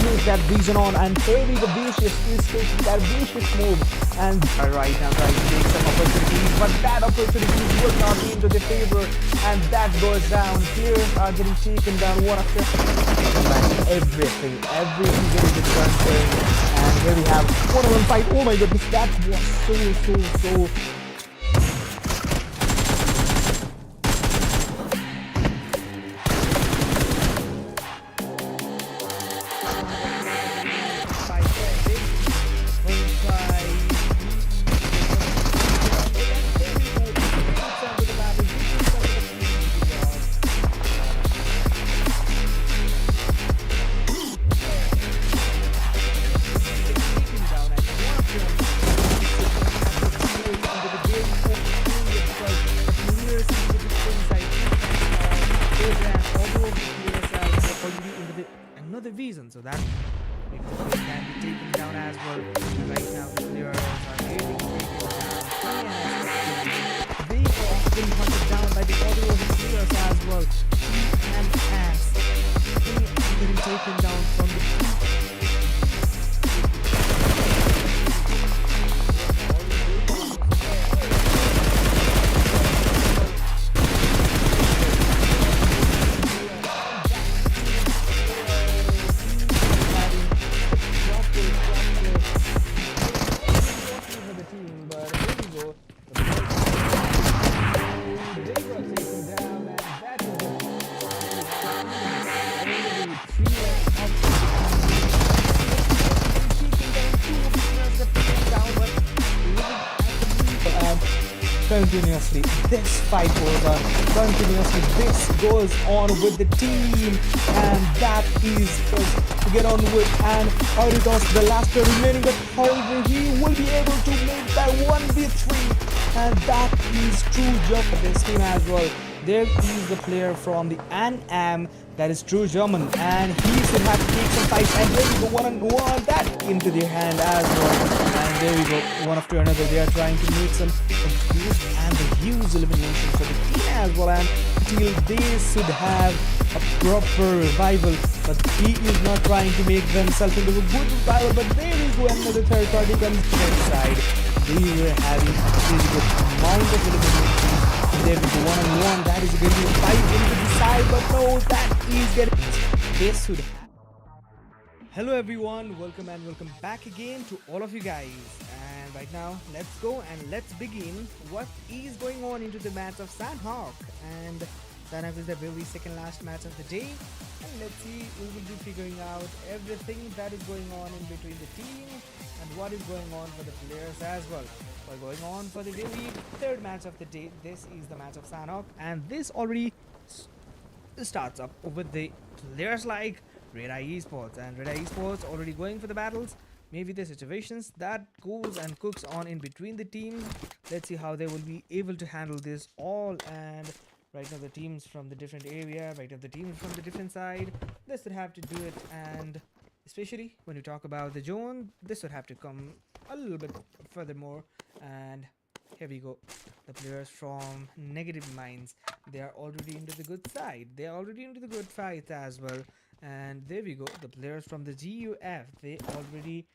make that vision on, and here we go, Vicious is taking that vicious move, and right now trying to take some opportunities, but that opportunity will not be into their favor, and that goes down. Players are getting taken down one after everything getting disgusting. And here we have 1-on-1 fight. Oh my goodness, that was so another reason, so that if the player can be taken down as well. Right now the players are getting taken down. They are often hunted down by the audio of the players as well. TNS, they are getting taken down from the continuously. This fight goes on continuously. This goes on with the team, and that is just to get on with. And Auritos, the last player remaining, but however, he will be able to make that 1v3, and that is true jump for this team as well. There is the player from the NM, that is true German, and he should have to take some fights. And there we go, one that into their hand as well. And there we go, one after another. They are trying to make some good and the huge elimination for the team as well. And till they should have a proper revival, but he is not trying to make themselves into a good revival. But there we go, another third party comes to their side. They were having a really good amount of elimination. There we go, one-on-one. That is going to be a fight into the side, but no, that is getting. This should happen. Hello everyone, welcome back again to all of you guys. And right now, let's go and let's begin what is going on into the match of Sanhok. And Sanhok is the very second last match of the day. And let's see, we will be figuring out everything that is going on in between the team and what is going on for the players as well. We're going on for the very third match of the day. This is the match of Sanhok, and this already starts up with the players like RedEye Esports, and RedEye Esports already going for the battles. Maybe the situations that goes and cooks on in between the teams. Let's see how they will be able to handle this all. And right now the teams from the different area, right now the teams from the different side, this would have to do it. And especially when you talk about the zone, this would have to come a little bit furthermore. And here we go, the players from Negative Minds, they are already into the good side, they are already into the good fights as well. And there we go, the players from the GUF, they already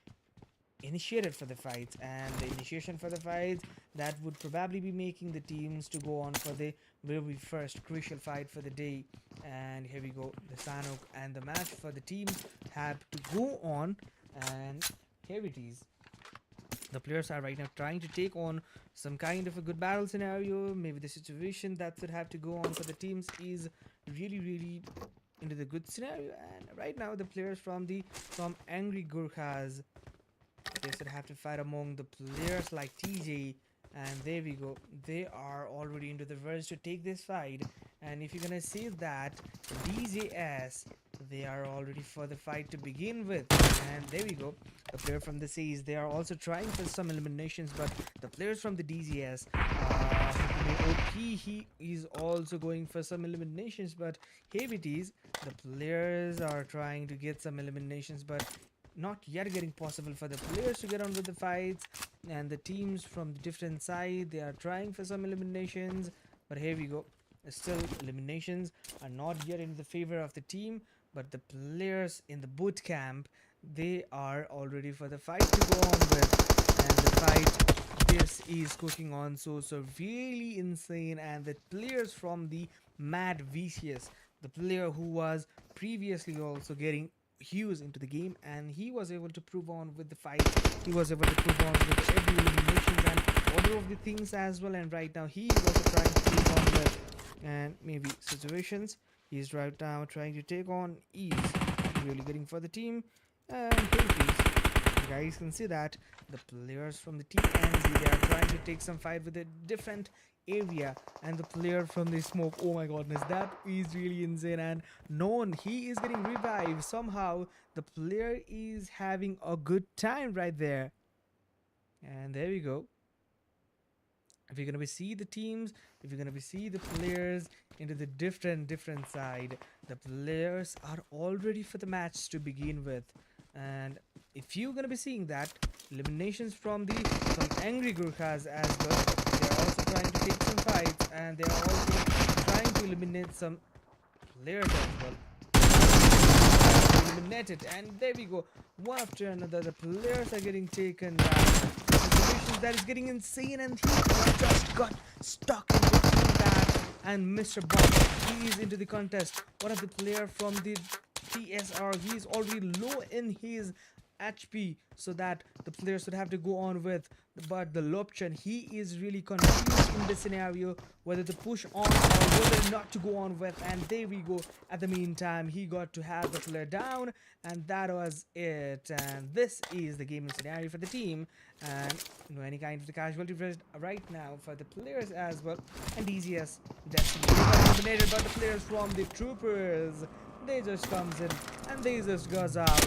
initiated for the fights, and the initiation for the fights that would probably be making the teams to go on for the very first crucial fight for the day. And here we go, the Sanhok and the match for the team have to go on, and here it is. The players are right now trying to take on some kind of a good battle scenario. Maybe the situation that should have to go on for the teams is really into the good scenario. And right now the players from Angry Gurkhas, they should have to fight among the players like TJ. And there we go, they are already into the verge to take this fight. And if you're gonna see that DJS, they are already for the fight to begin with. And there we go, the player from the Seas, they are also trying for some eliminations, but the players from the DZS, OP, he is also going for some eliminations. But here it is, the players are trying to get some eliminations, but not yet getting possible for the players to get on with the fights. And the teams from the different side, they are trying for some eliminations, but here we go, still eliminations are not yet in the favor of the team. But the players in the boot camp, they are all ready for the fight to go on with. And the fight, this is cooking on so really insane. And the players from the Mad Vicious, the player who was previously also getting huge into the game, and he was able to prove on with the fight. He was able to prove on with every elimination and order of the things as well. And right now he is also trying to take on with and maybe situations. He's right now trying to take on ease, really getting for the team. And here it is, you guys can see that the players from the TNZ, they are trying to take some fight with a different area. And the player from the smoke, oh my goodness, that is really insane. And known, he is getting revived somehow. The player is having a good time right there. And there we go, if you're gonna be see the teams, if you're gonna be see the players into the different side, the players are all ready for the match to begin with. And if you're gonna be seeing that eliminations from Angry Gurkhas as well, they are also trying to take some fights, and they are also trying to eliminate some players as well. Eliminated, and there we go, one after another the players are getting taken down. That is getting insane, and he just got stuck in between that and Mr. Bob. He is into the contest. One of the player from the TSR, he is already low in his HP so that the players would have to go on with. But the Lopchan, he is really confused in this scenario whether to push on or whether not to go on with. And there we go. At the meantime, he got to have the player down, and that was it. And this is the gaming scenario for the team. And any kind of the casualty risk right now for the players as well. And DZS Destiny got eliminated, but the players from the Troopers, they just comes in and they just goes out.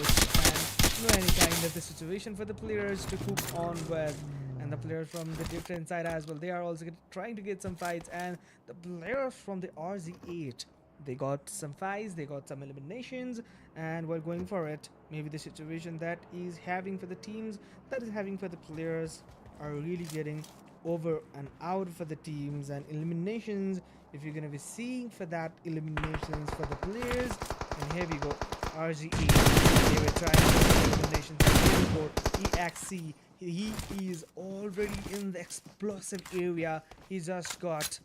And any kind of the situation for the players to cook on with. And the players from the different side as well, they are also trying to get some fights. And the players from the RZ8, they got some fights, they got some eliminations, and we're going for it. Maybe the situation that is having for the teams, that is having for the players, are really getting over and out for the teams. And eliminations, if you're going to be seeing for that, eliminations for the players. And here we go, RZ8, they were trying to eliminations. Here we go, EXC, he is already in the explosive area. He just got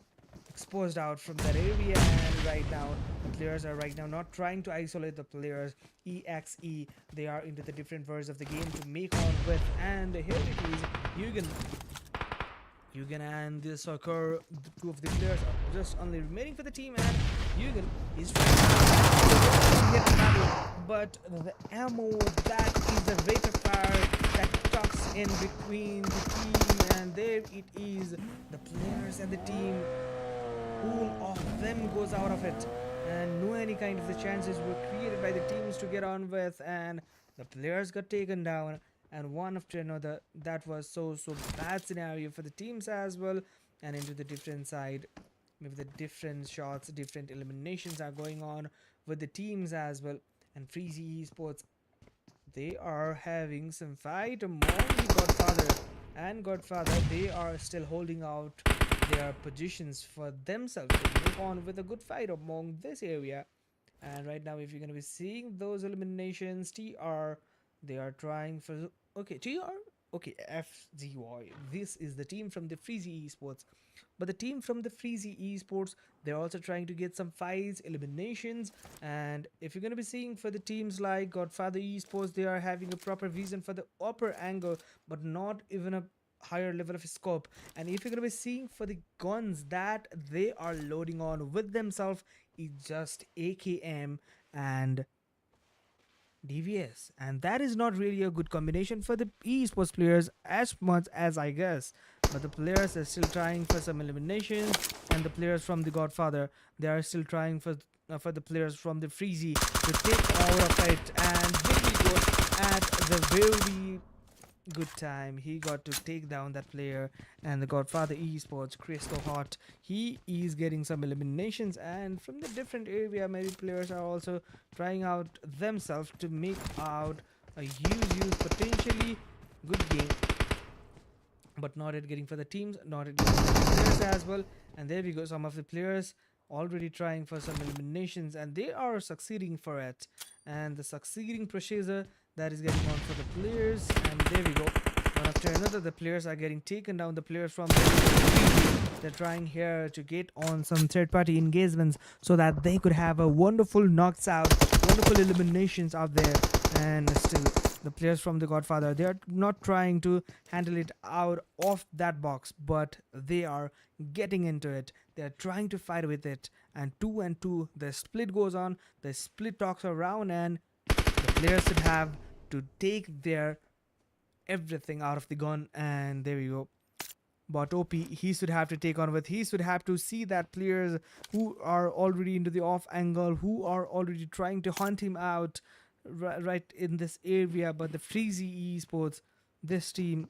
exposed out from that area, and right now the players are right now not trying to isolate the players. EXE, they are into the different versions of the game to make on with. And here it is, Yugen and the Soccer, the two of the players are just only remaining for the team, and Yugen is trying to get the battle, but the ammo, that is the rate of fire that tucks in between the team. And there it is, the players and the team, all of them goes out of it, and no any kind of the chances were created by the teams to get on with, and the players got taken down. And one after another, that was so bad scenario for the teams as well. And into the different side, maybe the different shots, different eliminations are going on with the teams as well. And Freezy Esports, they are having some fight among the GodFather and GodFather. They are still holding out their positions for themselves to move on with a good fight among this area. And right now, if you're going to be seeing those eliminations, TR, they are trying for, okay, TR, okay, FZY, this is the team from the Freezy Esports. But the team from the Freezy Esports, they're also trying to get some fights, eliminations. And if you're going to be seeing for the teams like GodFather Esports, they are having a proper vision for the upper angle, but not even a higher level of scope. And if you're going to be seeing for the guns that they are loading on with themselves, it's just AKM and DVS, and that is not really a good combination for the esports players as much as I guess. But the players are still trying for some eliminations, and the players from the GodFather, they are still trying for the players from the Freezy to take out of it. And here we go, at the very good time, he got to take down that player. And the GodFather Esports, Crystal Hot, he is getting some eliminations, and from the different area, maybe players are also trying out themselves to make out a huge potentially good game, but not it getting for the teams, not it getting for the players as well. And there we go, some of the players already trying for some eliminations, and they are succeeding for it. And the succeeding procedure that is getting on for the players, and there we go, one after another the players are getting taken down. The players from the they're trying here to get on some third-party engagements so that they could have a wonderful knocks out, wonderful eliminations out there. And still the players from the GodFather, they are not trying to handle it out of that box, but they are getting into it. They are trying to fight with it, and 2 and 2 the split goes on, the split talks around, and the players should have to take their everything out of the gun. And there we go, but OP, he should have to take on with, he should have to see that players who are already into the off angle, who are already trying to hunt him out right in this area. But the Freezy Esports, this team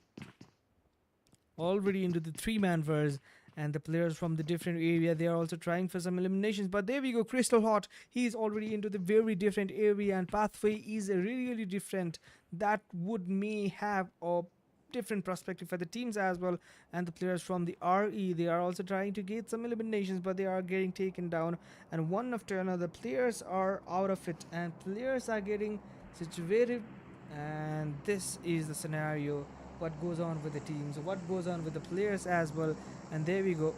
already into the 3-man verse, and the players from the different area, they are also trying for some eliminations. But there we go, Crystal Hot, he is already into the very different area, and pathway is really different. That would may have a different perspective for the teams as well. And the players from the RE, they are also trying to get some eliminations, but they are getting taken down, and one after another players are out of it, and players are getting situated. And this is the scenario, what goes on with the teams, what goes on with the players as well. And there we go,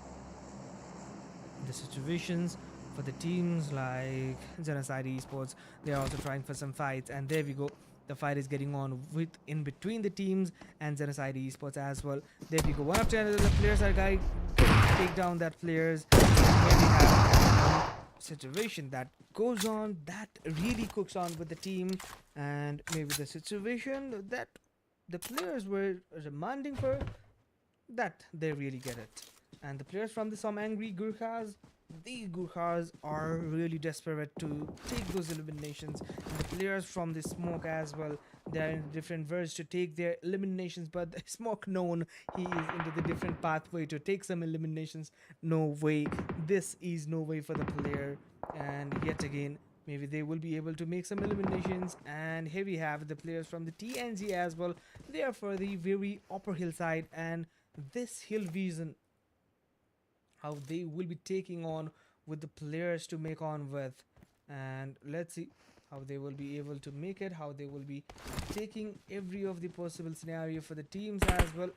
the situations for the teams like XENOCIDE Esports, they are also trying for some fights. And there we go, the fight is getting on with in between the teams and XENOCIDE Esports as well. There we go. One after another, the players are going to take down that players. Here we have situation that goes on, that really cooks on with the team, and maybe the situation that the players were demanding for, that they really get it. And the players from the some angry Gurkhas, these Gurkhas are really desperate to take those eliminations. And the players from the smoke as well, they are in different versions to take their eliminations, but the smoke known he is into the different pathway to take some eliminations. No way, this is no way for the player. And yet again, maybe they will be able to make some eliminations. And here we have the players from the TNZ as well. They are for the very upper hillside, and this hill vision, how they will be taking on with the players to make on with. And let's see how they will be able to make it, how they will be taking every of the possible scenario for the teams as well.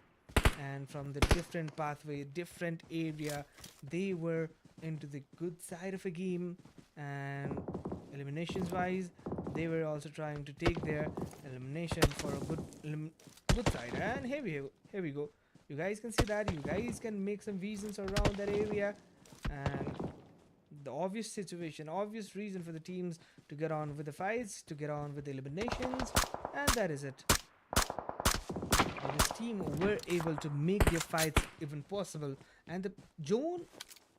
And from the different pathway, different area, they were into the good side of a game. And eliminations wise, they were also trying to take their elimination for a good side. And here we go. You guys can see that. You guys can make some visions around that area. And the obvious situation, obvious reason for the teams to get on with the fights, to get on with the eliminations. And that is it. This team were able to make their fights even possible. And the zone,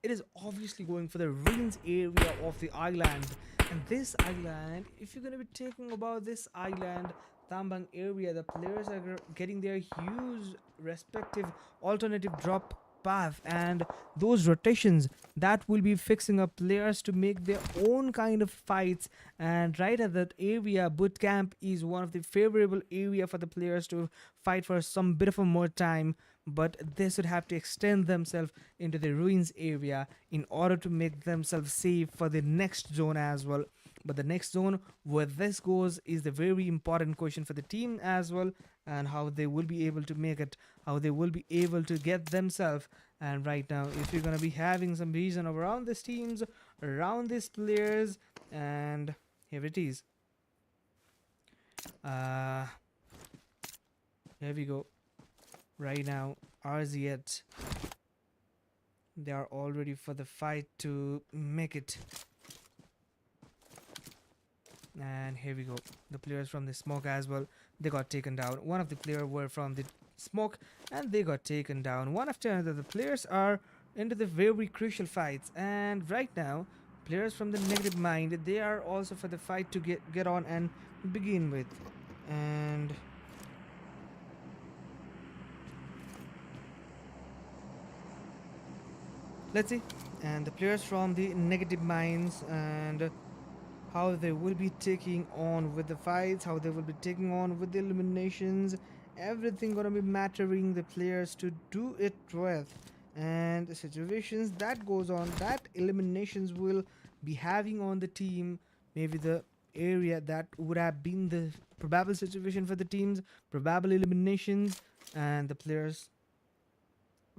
it is obviously going for the ruins area of the island. And this island, if you're going to be talking about this island, Tambang area, the players are getting their huge respective alternative drop path, and those rotations that will be fixing up players to make their own kind of fights. And right at that area, boot camp is one of the favorable area for the players to fight for some bit of a more time, but they should have to extend themselves into the ruins area in order to make themselves safe for the next zone as well. But the next zone where this goes is the very important question for the team as well, and how they will be able to make it, how they will be able to get themselves. And right now, if you're going to be having some vision around these teams, around these players, and here it is. Here we go. Right now, RZH, they are all ready for the fight to make it. And here we go. The players from the smoke as well, they got taken down. One of the players were from the smoke and they got taken down. One after another, the players are into the very crucial fights. And right now, players from the negative mind, they are also for the fight to get on and begin with. And let's see. And the players from the negative minds, and how they will be taking on with the fights, how they will be taking on with the eliminations, everything gonna be mattering the players to do it with. And the situations that goes on, that eliminations will be having on the team, maybe the area that would have been the probable situation for the teams, probable eliminations. And the players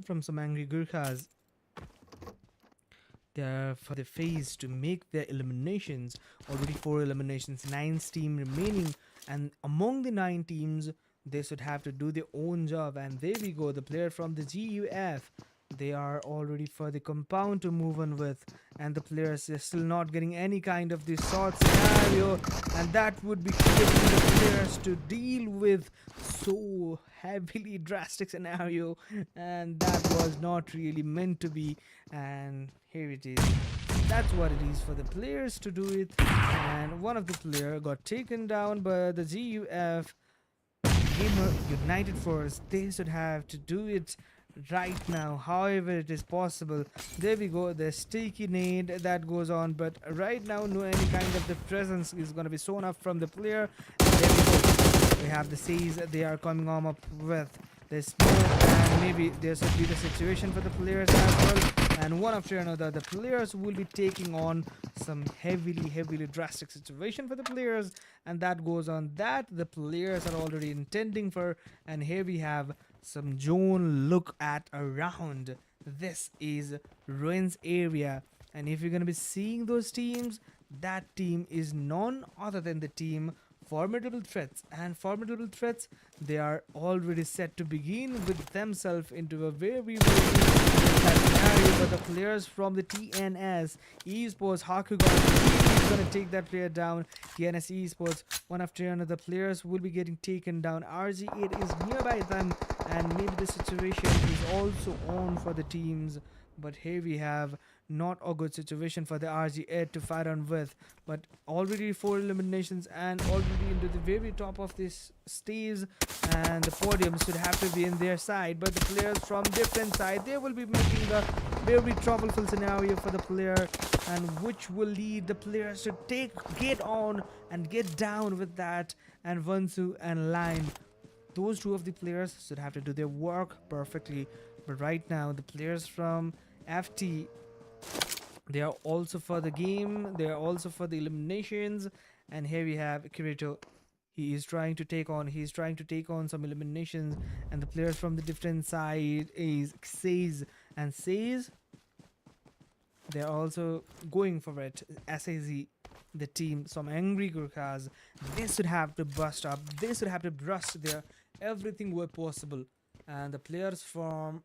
from some angry Gurkhas, they're for the phase to make their eliminations. Already 4 eliminations, 9 teams remaining, and among the 9 teams, they should have to do their own job. And there we go, the player from the GUF, they are already for the compound to move on with, and the players are still not getting any kind of the sort scenario, and that would be creating the players to deal with so heavily drastic scenario, and that was not really meant to be. And here it is, that's what it is for the players to do it. And one of the player got taken down, but the GUF Gamer United Force, they should have to do it right now, however it is possible. There we go, the sticky nade that goes on, but right now no any kind of the presence is going to be shown up from the player. And there we go, we have the Says, they are coming on up with the smoke, and maybe there should be the situation for the players as well. And one after another, the players will be taking on some heavily drastic situation for the players, and that goes on that the players are already intending for. And here we have some zone look at around. This is ruins area, and if you're gonna be seeing those teams, that team is none other than the team formidable threats, and formidable threats, they are already set to begin with themselves into a very scenario. But the players from the TNS Esports, Hakugan is going to take that player down. TNS Esports, one after another players will be getting taken down. RG8 is nearby them, and maybe the situation is also on for the teams. But here we have not a good situation for the RG8 to fight on with, but already 4 eliminations and already into the very top of this stage, and the podium should have to be in their side. But the players from different side, they will be making a very troubleful scenario for the player, and which will lead the players to get on and get down with that. And Vansu and Line, those two of the players should have to do their work perfectly. But right now the players from FT, they are also for the game, they are also for the eliminations. And here we have Kirito, he's trying to take on some eliminations. And the players from the different side is Says, and Says, they're also going for it. SAZ, the team, some angry Gurkhas, they should have to bust up, they should have to brush their everything where possible. And the players from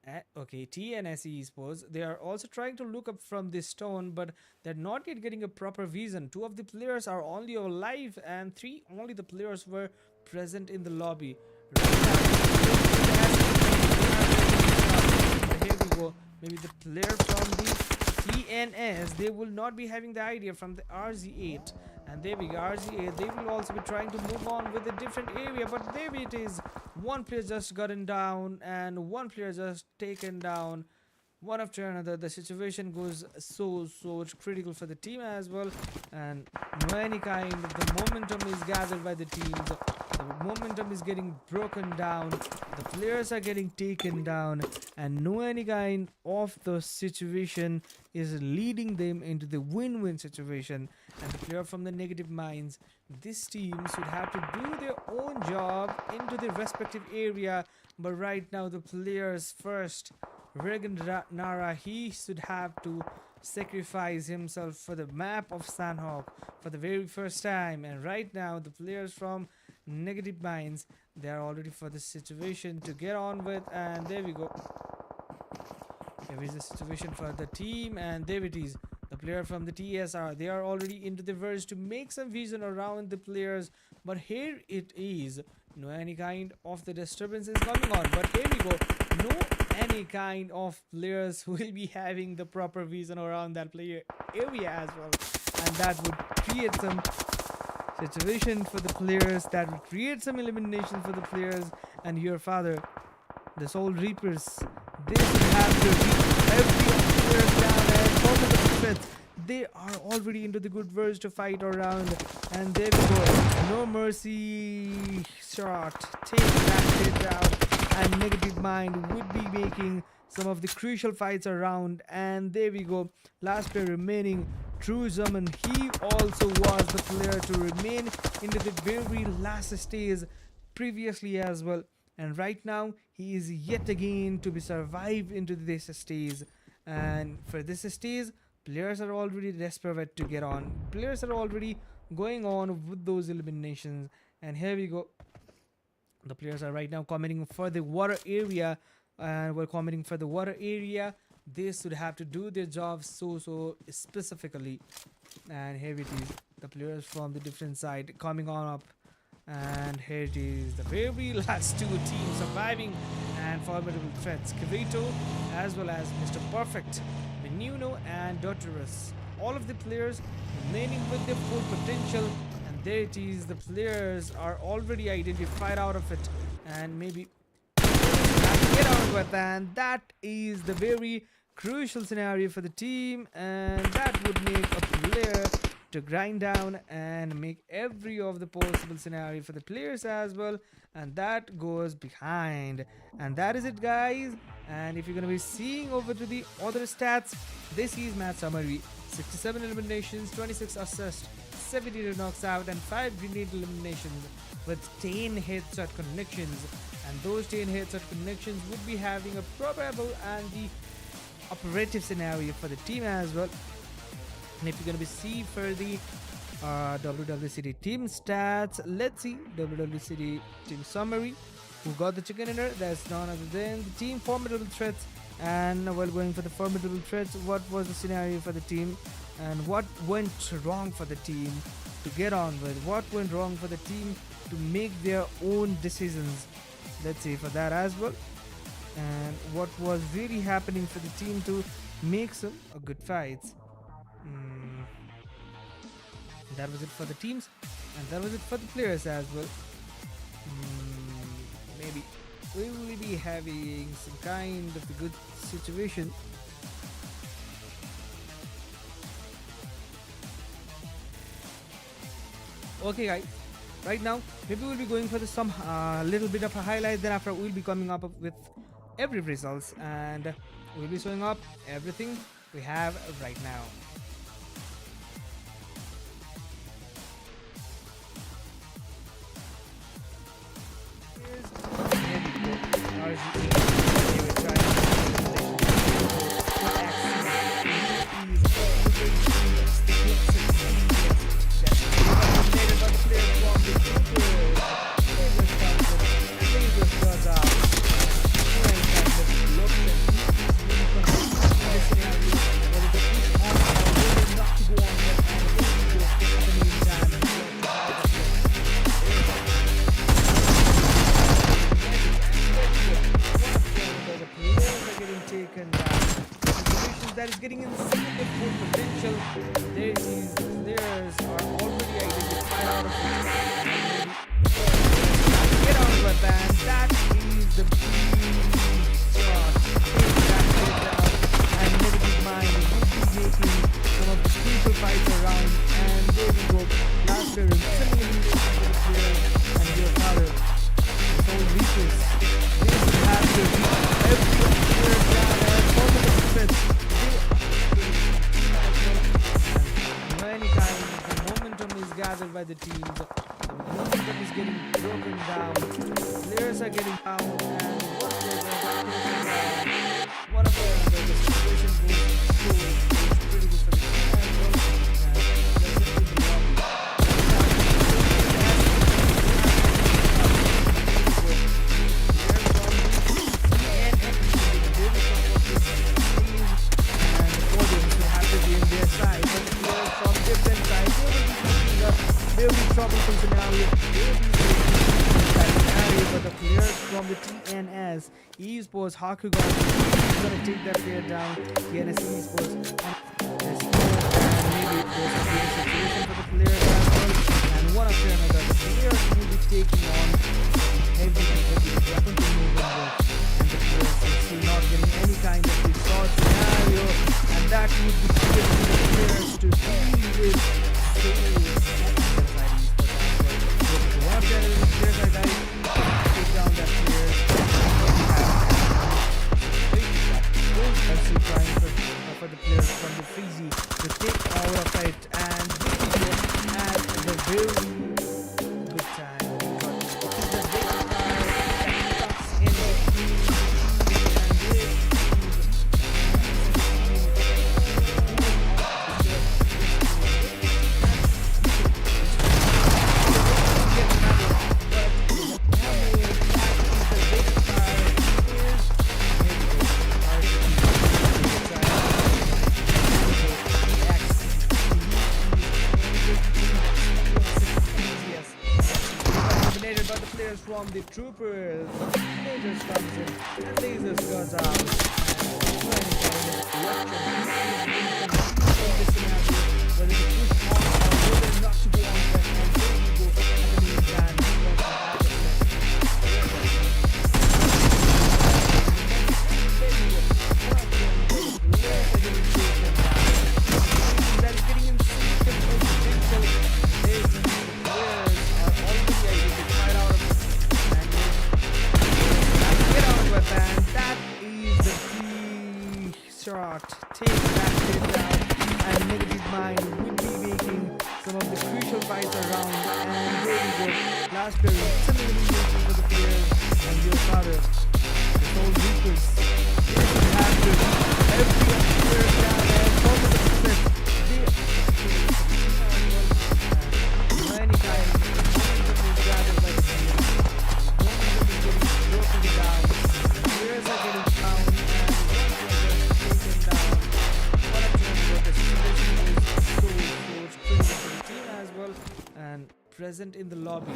TNS Esports, they are also trying to look up from this stone, but they're not yet getting a proper vision. 2 of the players are only alive, and 3 only the players were present in the lobby. Here we go. Maybe the player from the TNS, they will not be having the idea from the RZ8. And there we go, RZ8, they will also be trying to move on with a different area. But there it is, one player just gotten down and one player just taken down, one after another. The situation goes so critical for the team as well. And no any kind of the momentum is gathered by the teams. The momentum is getting broken down, the players are getting taken down, and no any kind of the situation is leading them into the win-win situation. And the player from the negative minds, this team should have to do their own job into the respective area. But right now the players first, Regan Nara, he should have to sacrifice himself for the map of Sandhawk for the very first time. And right now the players from negative minds, they are already for the situation to get on with. And there we go, here is the situation for the team. And there it is, the player from the TSR, they are already into the verge to make some vision around the players. But here it is, no any kind of the disturbance is coming on. But here we go, no any kind of players will be having the proper vision around that player area as well. And that would create some situation for the players, that will create some elimination for the players. And your father, the Soul Reapers, they will have to beat every of the players down. And for the defense, they are already into the good verge to fight around. And there we go, no mercy shot, take that hit out. And negative mind would be making some of the crucial fights around. And there we go, last player remaining, True Zaman, he also was the player to remain into the very last stage previously as well. And right now he is yet again to be survived into this stage. And for this stage, players are already desperate to get on, players are already going on with those eliminations. And here we go, the players are right now commenting for the water area, and we're commenting for the water area. They should have to do their job so specifically. And here it is, the players from the different side coming on up. And here it is, the very last 2 teams surviving, and formidable threats, Kirito as well as Mr. Perfect, Menuno and Doterus, all of the players remaining with their full potential. There it is, the players are already identified out of it, and maybe get on with. And that is the very crucial scenario for the team, and that would make a player to grind down and make every of the possible scenario for the players as well. And that goes behind. And that is it, guys. And if you're going to be seeing over to the other stats, this is match summary: 67 eliminations, 26 assists, 72 knocks out, and 5 grenade eliminations with 10 headshot connections. And those 10 headshot connections would be having a probable and the operative scenario for the team as well. And if you're going to be see for the WWCD team stats. Let's see WWCD team summary. Who got the chicken dinner? That's none other than the team formidable threats. And while going for the formidable threats, what was the scenario for the team and what went wrong for the team to get on with? What went wrong for the team to make their own decisions? Let's see for that as well. And what was really happening for the team to make some good fights. That was it for the teams, and that was it for the players as well. Maybe we will be having some kind of a good situation. Okay guys, right now maybe we'll be going for some little bit of a highlight. Then after we'll be coming up with every results, and we'll be showing up everything we have right now. That is getting insane with full potential. These players are already identified out of the get out of the band. That is the shot. And negative mind will be making some of the crucial fights around. And there we go. Last player is similarly to the player and your father. The whole reaches. They will have to reach every player down and follow the defense. Gathered by the teams, the momentum is getting broken down, players are getting down, and one of the situation goes through. It's pretty good for the there will be troublesome scenario. But the players from the TNS Esports Hakugan is going to take that player down. TNS Esports and maybe there's a good situation for the players as well. And one after another, the players will be taking on heavy weapon to move on, and the players will still not getting any kind of resource scenario, and that would be giving the players to deal with. For the players from the Freezy to take out of it, and the very good time. From the troopers, lasers comes in, and lasers goes out. Whether to push on or whether not to go on, and there we go. In the meantime, that is getting insane potential. These players are already identified out of and that is the key shot. Take that hit down, and negative mind would be making some of the crucial fights around. And there we go. Last player similarly waiting for the players and your father. The soul reapers. They will have to every player down and follow the success. present in the lobby.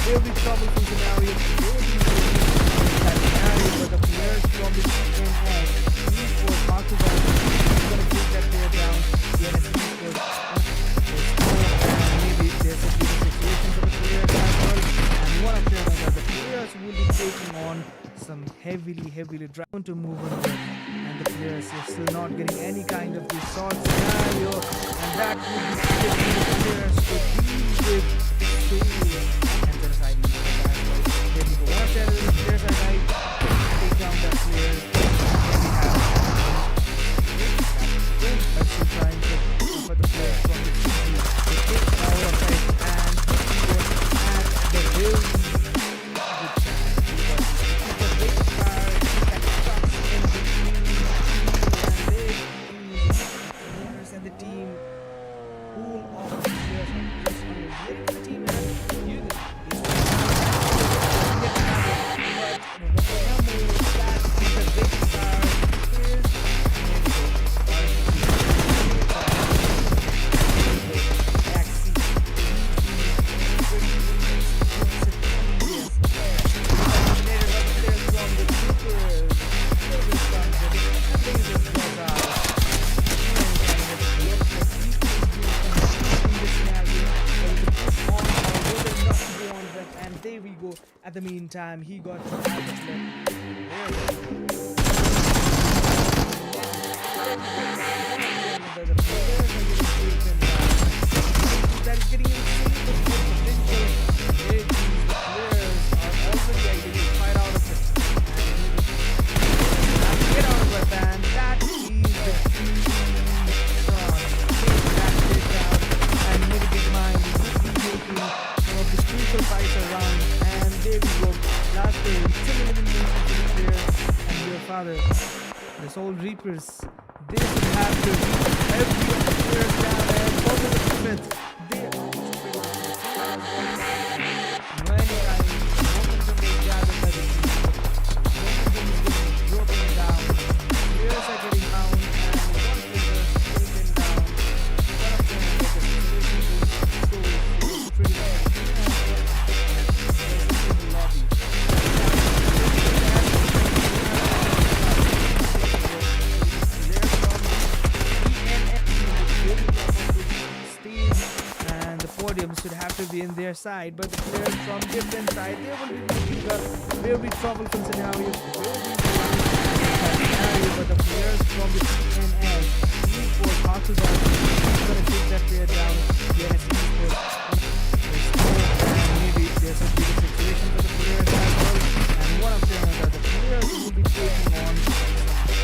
There will be troublesome scenarios. But the players from the TNS Esports are going to take that player down. TNS Esports and maybe there's a different situation for the players as well. And one of them is the players will be taking on some heavily drive to move on with. And the players are still not getting any kind of resort scenario. And that would be giving the players to deal with Soul and genocide. There we go. Watch out, the players are right. Take down that player. Then we have actually trying to for the players from the city to take our effect and at the very good chance because it's a big car that stops in between and the team pool of the players are just on the team and you at the meantime, he got to that is getting insane potential. The players are already identified out of it. And get out of it, and that is the key shot. Take that pitch out and mitigate mine. Taking some of the crucial fights around. There we go. Last game, 2 eliminations to the players and your father. The Soul Reapers. They should have to reap every of the players down and follow the defense. They are many times momentum is gathered by the team. Momentum is getting broken down. Players are getting down and one player is taken down. One of them is the situation is so pretty bad. Should have to be in their side, but the players from different side, they will be making a very troublesome scenario, but the players from the TNS Esports are going to take that player down. TNS Esports, maybe there's a bigger situation for the players as well, and one of them is the players will be taking on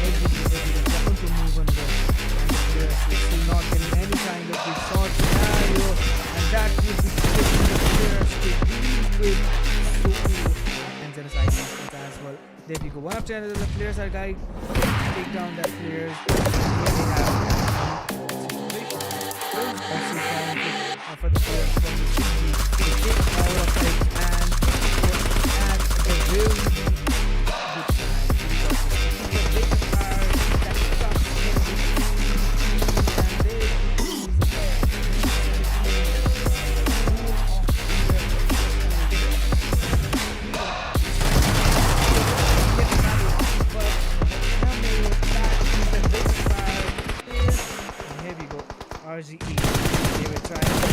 every trouble to move on with, and the players will still not getting any kind of resort scenario. That would be taking the players to deal with Soul and genocide as well. There we go. One after another, the players are guys take down that players. Here they have situation. For the players from the city to take all of it and at the very good time. The big car that stops in between and they RGE. They were trying to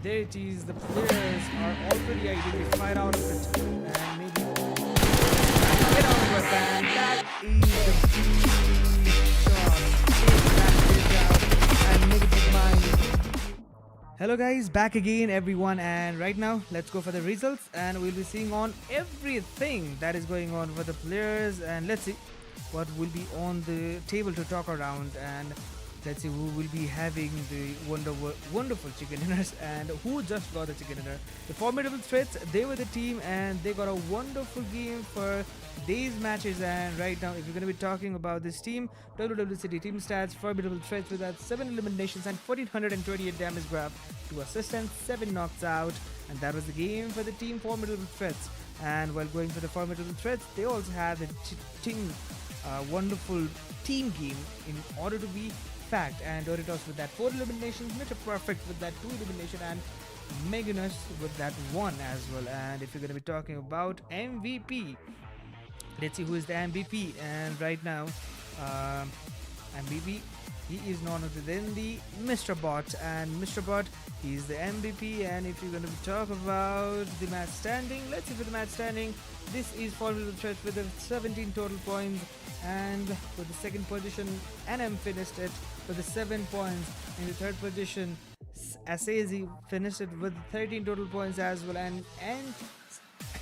there it is, the players are already identified out of it, and maybe get out of it, and that is the key shot. Take that pitch out, and make it with mine. Hello guys, back again everyone, and right now let's go for the results, and we'll be seeing on everything that is going on for the players, and let's see what will be on the table to talk around, and let's see who will be having the wonderful chicken dinners and who just got the chicken dinner. The formidable threats, they were the team and they got a wonderful game for these matches. And right now, if you're going to be talking about this team, WWCD team stats, formidable threats with that 7 eliminations and 1428 damage grab, 2 assists and 7 knocks out, and that was the game for the team formidable threats. And while going for the formidable threats, they also had the wonderful team game in order to be fact, and Doritos with that 4 eliminations, Mr. Perfect with that 2 elimination, and Meganus with that 1 as well. And if you're going to be talking about MVP, let's see who is the MVP. And right now, MVP, he is none other than the Mr. Bot, and Mr. Bot, he's the MVP. And if you're going to be talking about the match standing, let's see for the match standing, this is formidable threat with the 17 total points, and for the second position NM finished it with the 7 points. In the third position Asazi finished it with 13 total points as well, and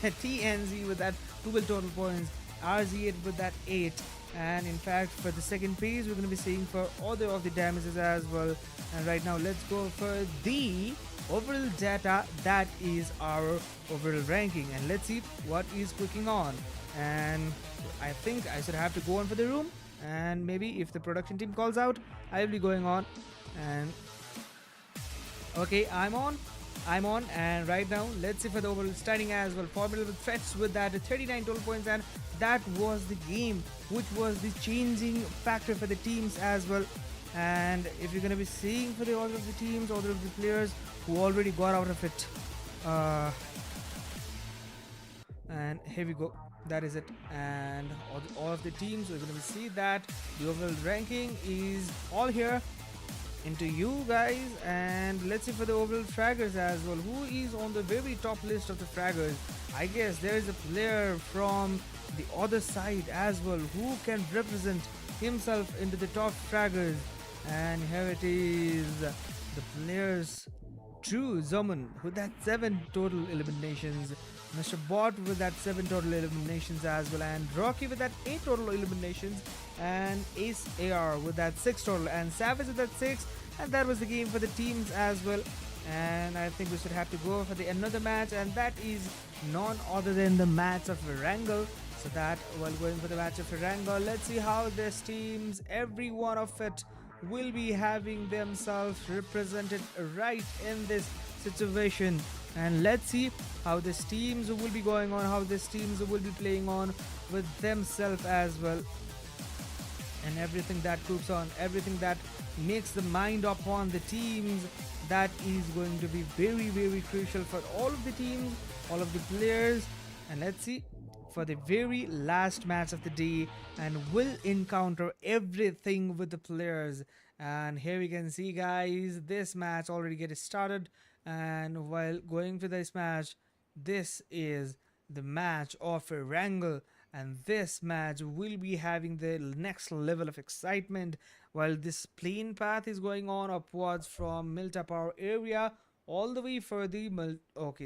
TNZ with that 12 total points, RZ8 with that 8. And in fact, for the second phase, we're going to be seeing for other of the damages as well. And right now, let's go for the overall data. That is our overall ranking, and let's see what is clicking on. And I think I should have to go on for the room, and maybe if the production team calls out, I'll be going on. And okay, I'm on, and right now let's see for the overall standing as well. Formidable threats with that 39 total points, and that was the game which was the changing factor for the teams as well. And if you're going to be seeing for the order of the teams, order of the players who already got out of it, and here we go, that is it. And all of the teams, we're going to see that the overall ranking is all here into you guys. And let's see for the overall fraggers as well, who is on the very top list of the fraggers. I guess there is a player from the other side as well who can represent himself into the top fraggers, and here it is, the players True Zaman with that 7 total eliminations, Mr. Bot with that 7 total eliminations as well, and Rocky with that 8 total eliminations, and Ace AR with that 6 total, and Savage with that 6. And that was the game for the teams as well. And I think we should have to go for the another match, and that is none other than the match of Wrangle. So that while going for the match of Wrangle, let's see how this teams, every one of it, will be having themselves represented right in this situation. And let's see how these teams will be going on, how these teams will be playing on with themselves as well, and everything that cooks on, everything that makes the mind up on the teams, that is going to be very crucial for all of the teams, all of the players. And let's see for the very last match of the day, and we'll encounter everything with the players. And here we can see, guys, this match already get started. And while going for this match, this is the match of a Wrangle, and this match will be having the next level of excitement. While this plane path is going on upwards from Milta Power area all the way for the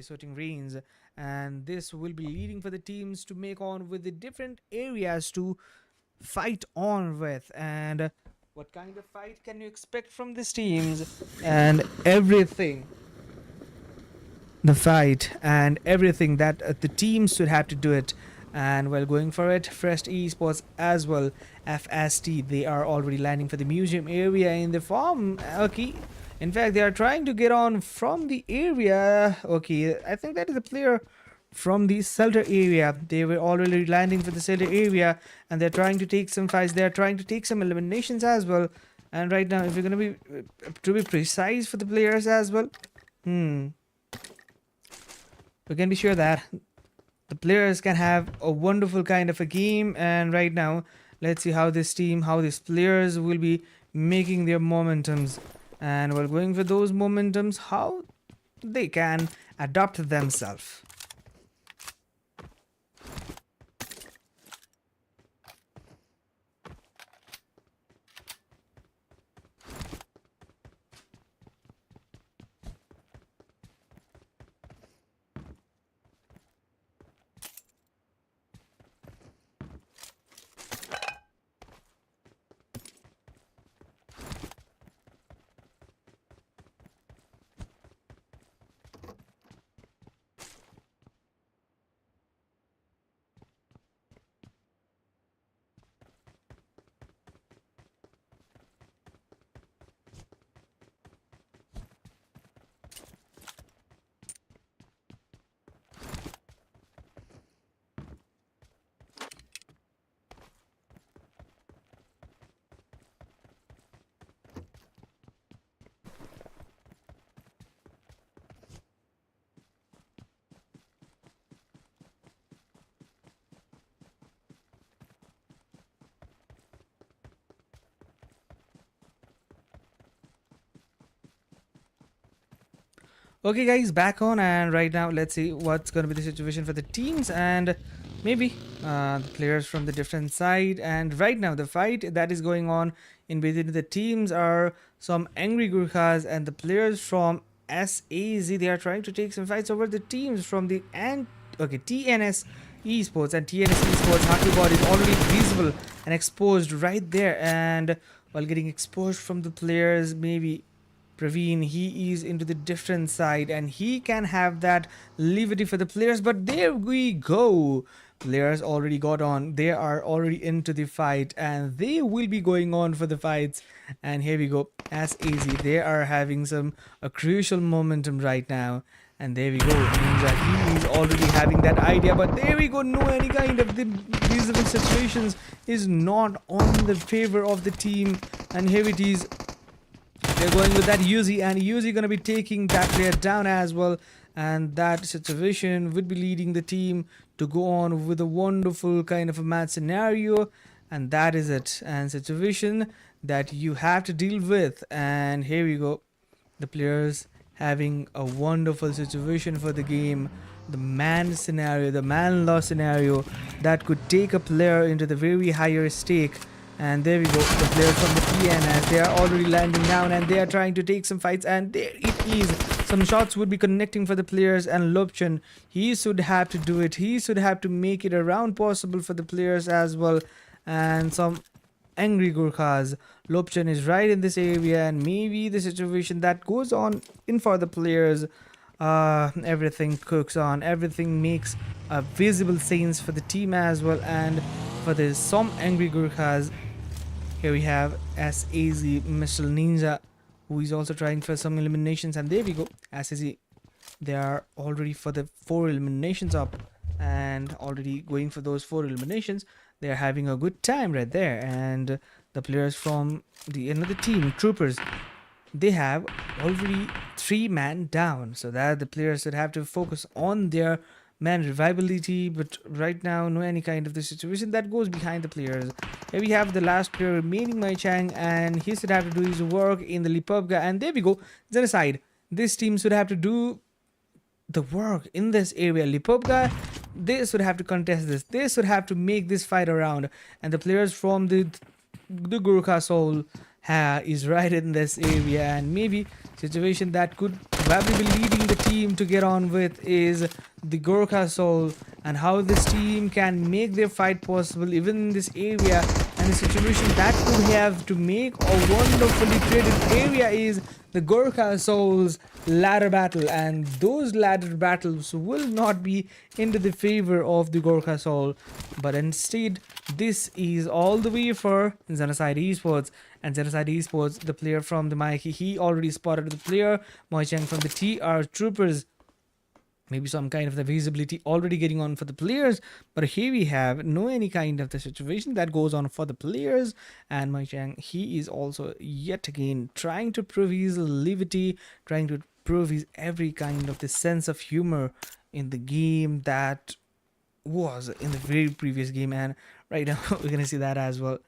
sorting range, and this will be leading for the teams to make on with the different areas to fight on with. And what kind of fight can you expect from these teams, and everything, the fight and everything that the teams should have to do it. And while going for it, Freezy Esports as well, FST, they are already landing for the museum area in the farm. Okay, in fact they are trying to get on from the area. Okay, I think that is a player from the shelter area. They were already landing for the shelter area, and they're trying to take some fights, they're trying to take some eliminations as well. And right now, if you're gonna be to be precise for the players as well, we can be sure that the players can have a wonderful kind of a game. And right now, let's see how this team, how these players will be making their momentums, and while going for those momentums, how they can adapt themselves. Okay, guys, back on, and right now let's see what's going to be the situation for the teams and maybe the players from the different side. And right now, the fight that is going on in between the teams are some angry Gurkhas and the players from SAZ. They are trying to take some fights over the teams from the TNS Esports, and TNS Esports hockey board is already visible and exposed right there. And while getting exposed from the players, maybe Praveen, he is into the different side and he can have that liberty for the players. But there we go. Players already got on. They are already into the fight and they will be going on for the fights. And here we go. As easy. They are having a crucial momentum right now. And there we go. Ninja, he is already having that idea. But there we go. No any kind of the visible situations is not on the favor of the team. And here it is. They're going with that Yuzi, and Yuzi gonna be taking that player down as well, and that situation would be leading the team to go on with a wonderful kind of a match scenario, and that is it. And situation that you have to deal with. And here we go, the players having a wonderful situation for the game, the man scenario, the man loss scenario that could take a player into the very higher stake. And there we go, the players from the TNS, they are already landing down and they are trying to take some fights, and there it is. Some shots would be connecting for the players, and Lobchan, he should have to do it. He should have to make it around possible for the players as well. And some angry Gurkhas. Lobchan is right in this area, and maybe the situation that goes on in for the players, everything cooks on, everything makes a visible sense for the team as well. And for the some angry Gurkhas, here we have SAZ Mr. Ninja, who is also trying for some eliminations. And there we go, SAZ, they are already for the 4 eliminations up and already going for those 4 eliminations. They are having a good time right there. And the players from the another team, Troopers, they have already 3 man down, so that the players should have to focus on their man revivability. But right now, no any kind of the situation that goes behind the players. Here we have the last player remaining, Mai Chang, and he should have to do his work in the Lipubga. And there we go, genocide. This team should have to do the work in this area. Lipubga, they should have to contest this. They should have to make this fight around. And the players from the Gurkha Souls is right in this area, and maybe situation that could probably be leading the team to get on with is the Gurkha Souls, and how this team can make their fight possible even in this area. And the situation that could have to make a wonderfully created area is the Gurkha Souls ladder battle, and those ladder battles will not be into the favor of the Gurkha Soul, but instead this is all the way for XENOCIDE Esports. And XENOCIDE Esports, the player from the Mikey, he already spotted the player Moichang from the TR Troopers. Maybe some kind of the visibility already getting on for the players, but here we have no any kind of the situation that goes on for the players. And Moichang, he is also yet again trying to prove his levity, trying to prove his every kind of the sense of humor in the game that was in the very previous game. And right now we're gonna see that as well.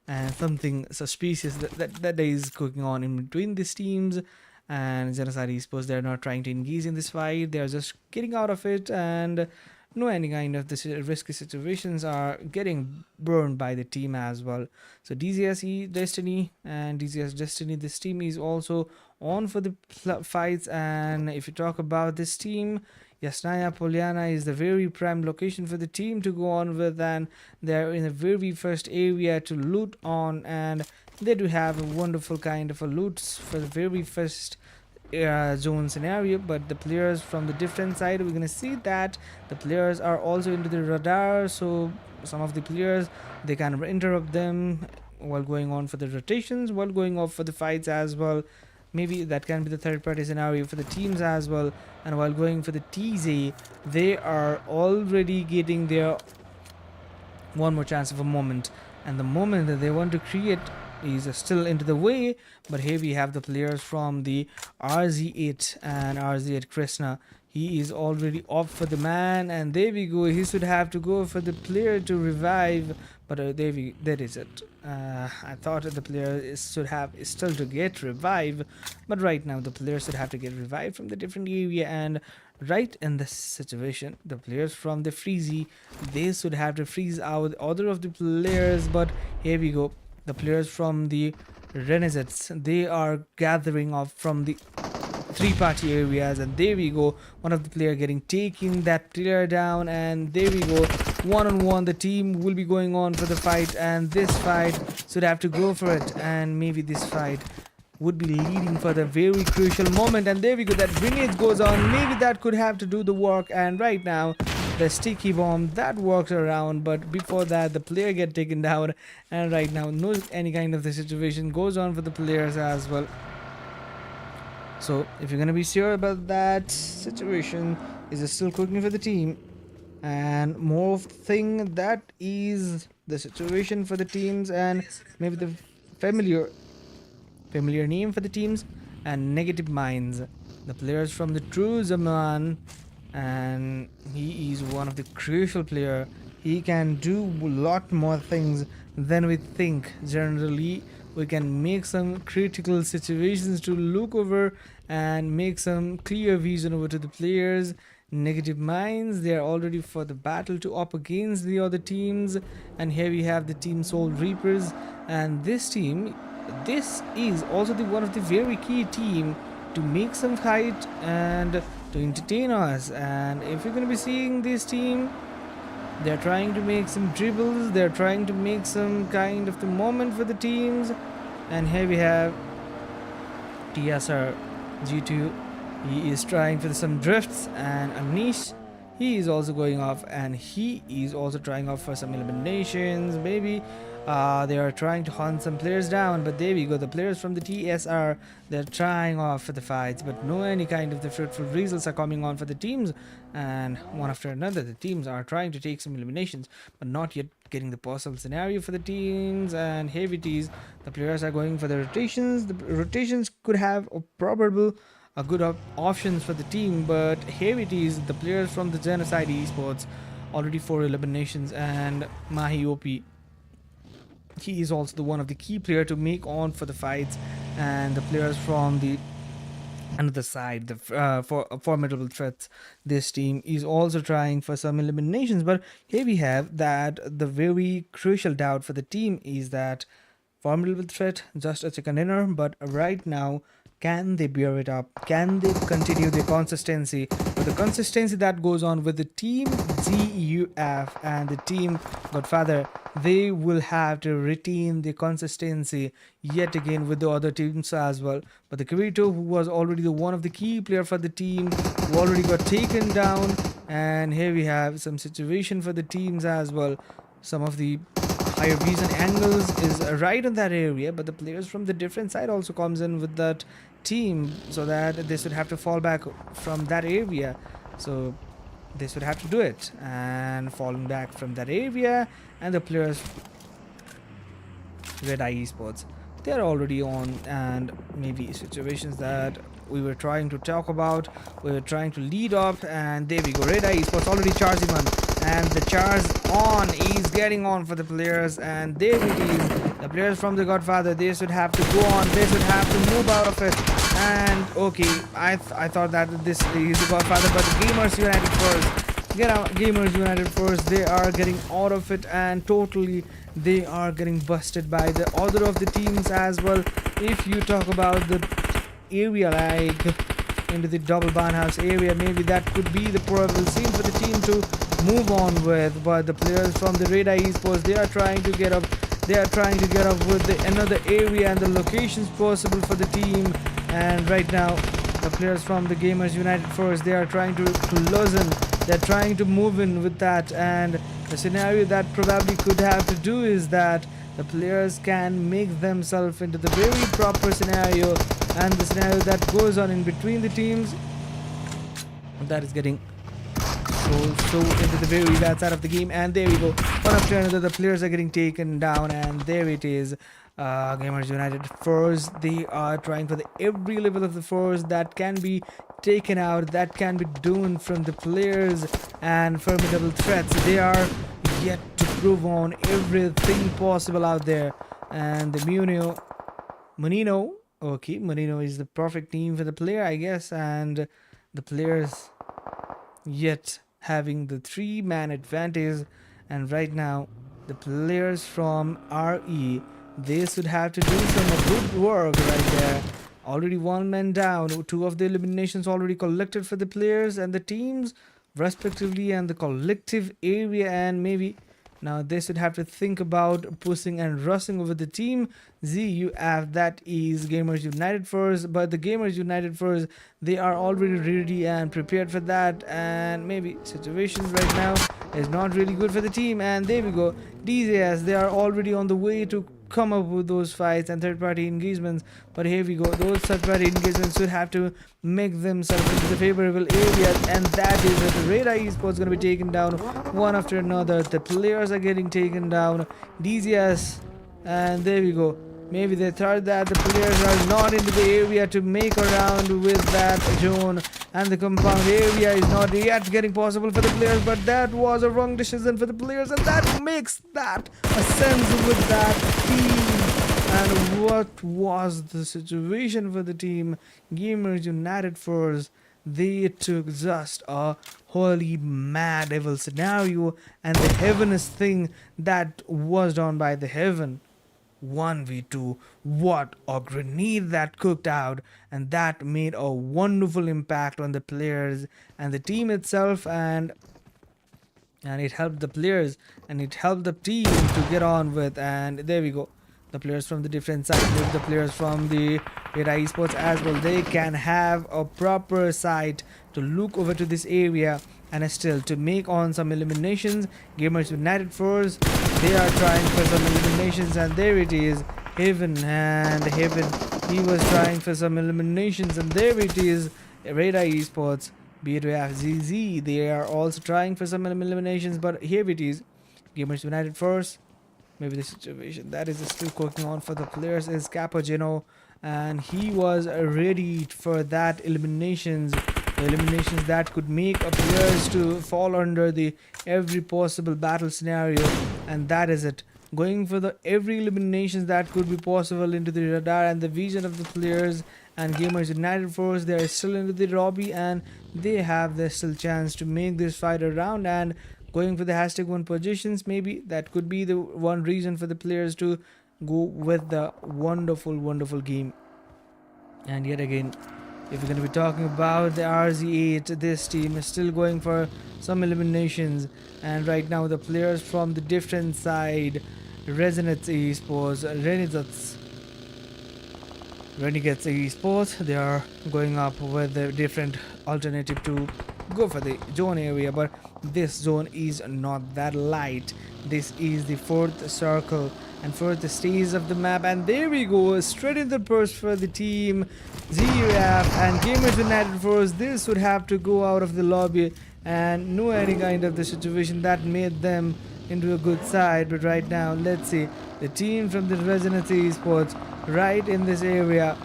And something suspicious that is cooking on in between these teams. And XENOCIDE Esports, they're not trying to engage in this fight, they're just getting out of it, and no any kind of the risky situations are getting burned by the team as well. So DZS Destiny and DZS Destiny, this team is also on for the fights. And if you talk about this team, Yasnaya Polyana is the very prime location for the team to go on with, and they're in the very first area to loot on, and they do have a wonderful kind of a loot for the very first zone scenario. But the players from the different side, we're gonna see that the players are also into the radar, so some of the players, they kind of interrupt them while going on for the rotations, while going off for the fights as well. Maybe that can be the third party scenario for the teams as well. And while going for the TZ, they are already getting their one more chance of a moment, and the moment that they want to create is still into the way. But here we have the players from the RZ8 and RZ8 Krishna. He is already off for the man, and there we go, he should have to go for the player to revive, but there is it. I thought the player should have still to get revive, but right now the player should have to get revived from the different area. And right in this situation, the players from the Freezy, they should have to freeze out other of the players. But here we go, the players from the Renegades, they are gathering off from the three-party areas, and there we go, one of the player getting taking that player down, and there we go, one-on-one the team will be going on for the fight, and this fight should have to go for it, and maybe this fight would be leading for the very crucial moment. And there we go, that grenade goes on, maybe that could have to do the work. And right now the sticky bomb that works around, but before that the player get taken down. And right now no any kind of the situation goes on for the players as well. So if you're gonna be sure about that situation is still cooking for the team, and more of the thing that is the situation for the teams, and maybe the familiar name for the teams, and Negative Minds, the players from the True Zaman, and he is one of the crucial player. He can do a lot more things than we think. Generally we can make some critical situations to look over and make some clear vision over to the players. Negative Minds, they are already for the battle to up against the other teams, and here we have the team Soul Reapers, and this team, this is also the one of the very key team to make some fight and to entertain us. And if you're going to be seeing this team, they're trying to make some dribbles, they're trying to make some kind of the moment for the teams. And here we have TSR G2, he is trying for some drifts, and Anish, he is also going off, and he is also trying off for some eliminations. Maybe they are trying to hunt some players down, but there we go, the players from the TSR, they're trying off for the fights, but no any kind of the fruitful results are coming on for the teams. And one after another the teams are trying to take some eliminations, but not yet getting the possible scenario for the teams. And here it is, the players are going for the rotations. The rotations could have a good options for the team, but here it is, the players from the XENOCIDE Esports, already 4 eliminations, and Mahi OP, he is also the one of the key player to make on for the fights. And the players from the another side, the for formidable threats, this team is also trying for some eliminations. But here we have that the very crucial doubt for the team is that formidable threat just a chicken dinner, but right now can they bear it up? Can they continue the consistency? But the consistency that goes on with the team GUF and the team GodFather, they will have to retain the consistency yet again with the other teams as well. But the Kirito, who was already the one of the key player for the team, who already got taken down. And here we have some situation for the teams as well. Some of the higher vision angles is right in that area, but the players from the different side also comes in with that team, so that they should have to fall back from that area. So they should have to do it, and falling back from that area. And the players RedEye Esports, they are already on, and maybe situations that we were trying to talk about, we were trying to lead up. And there we go, RedEye Esports already charging on, and the charge on is getting on for the players. And there it is, the players from the GodFather, they should have to go on, they should have to move out of it. And okay, I thought that this is the GodFather, but Gamers United first, get out, Gamers United first, they are getting out of it, and totally they are getting busted by the other of the teams as well. If you talk about the area, like into the double barn house area, maybe that could be the probable scene for the team to move on with. But the players from the RedEye Esports, they are trying to get up, with the another area and the locations possible for the team. And right now the players from the Gamers United first, they are trying to loosen, they're trying to move in with that. And the scenario that probably could have to do is that the players can make themselves into the very proper scenario, and the scenario that goes on in between the teams, that is getting so into the very bad side of the game. And there we go, one after another the players are getting taken down, and there it is, Gamers United first, they are trying for the every level of the force that can be taken out, that can be done from the players. And formidable threats, they are yet to improve on everything possible out there. And the Munino, okay, Munino is the perfect team for the player, I guess, and the players yet having the 3-man advantage. And right now the players from RE, they should have to do some good work right there. Already 1 man down, 2 of the eliminations already collected for the players and the teams respectively, and the collective area. And maybe now they should have to think about pushing and rushing over the team GUF, that is Gamers United first. But the Gamers United first, they are already ready and prepared for that, and maybe situations right now is not really good for the team. And there we go, TSRx, they are already on the way to come up with those fights and third-party engagements. But here we go, those third-party engagements should have to make themselves into the favorable areas, and that is that the RedEye Esports going to be taken down one after another. The players are getting taken down, TSRx, and there we go. Maybe they thought that the players are not into the area to make around with that zone, and the compound area is not yet getting possible for the players. But that was a wrong decision for the players, and that makes that a sense with that team. And what was the situation for the team Gamers United first? They took just a holy mad devil scenario, and the heavenest thing that was done by the heaven. 1v2, what a grenade that cooked out, and that made a wonderful impact on the players and the team itself, and it helped the players and it helped the team to get on with. And there we go, the players from the different sides, the players from the RedEye Esports as well, they can have a proper sight to look over to this area and still to make on some eliminations. Gamers United first, they are trying for some eliminations, and there it is, Heaven, and Heaven, he was trying for some eliminations, and there it is, RedEye Esports, BFZZ, they are also trying for some eliminations. But here it is, Gamers United first. Maybe the situation that is still cooking on for the players is Capogeno, and he was ready for that eliminations that could make a players to fall under the every possible battle scenario. And that is it, going for the every eliminations that could be possible into the radar and the vision of the players. And Gamers United Force, they are still into the lobby, and they have the still chance to make this fight around and going for the #1 positions. Maybe that could be the one reason for the players to go with the wonderful game. And yet again, if we're going to be talking about the RZ8, this team is still going for some eliminations. And right now the players from the different side, Renegades Esports, Renegades Esports, they are going up with a different alternative to go for the zone area. But this zone is not that light. This is the 4th circle and 4th stage of the map. And there we go, straight in the burst for the team GUF and Gamers United Force. This would have to go out of the lobby and know any kind of the situation that made them into a good side. But right now, let's see, the team from the Renegades Esports right in this area,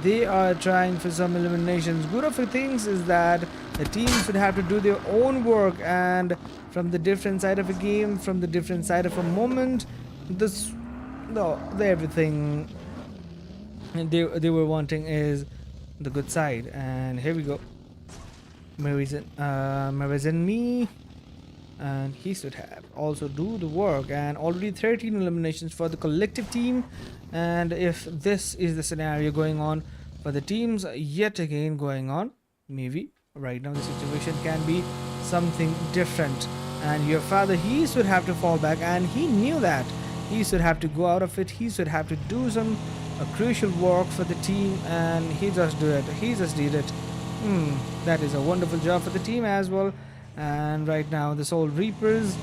they are trying for some eliminations. Good of the things is that the teams would have to do their own work, and from the different side of a game, from the different side of a moment, everything they were wanting is the good side. And here we go, Marizan me, and he should have also do the work. And already 13 eliminations for the collective team. And if this is the scenario going on for the teams yet again going on, maybe right now the situation can be something different. And your father, he should have to fall back, and he knew that he should have to go out of it. He should have to do some crucial work for the team, and he just did it. That is a wonderful job for the team as well. And right now the Soul Reapers,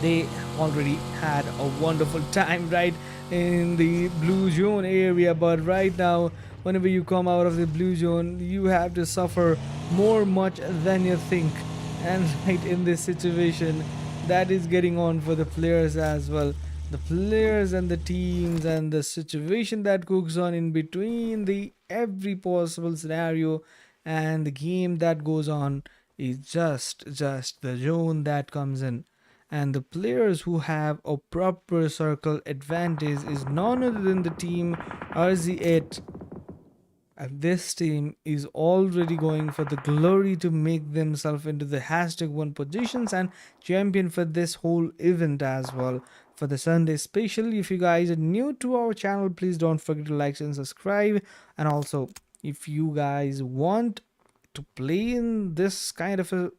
they already had a wonderful time right in the blue zone area. But right now, whenever you come out of the blue zone, you have to suffer much than you think. And right in this situation, that is getting on for the players as well. The players and the teams and the situation that cooks on in between the every possible scenario and the game that goes on is just the zone that comes in. and the players who have a proper circle advantage is none other than the team RZ8. And this team is already going for the glory to make themselves into the #1 positions and champion for this whole event as well. For the Sunday special, if you guys are new to our channel, please don't forget to like and subscribe. And also, if you guys want to play in this kind of a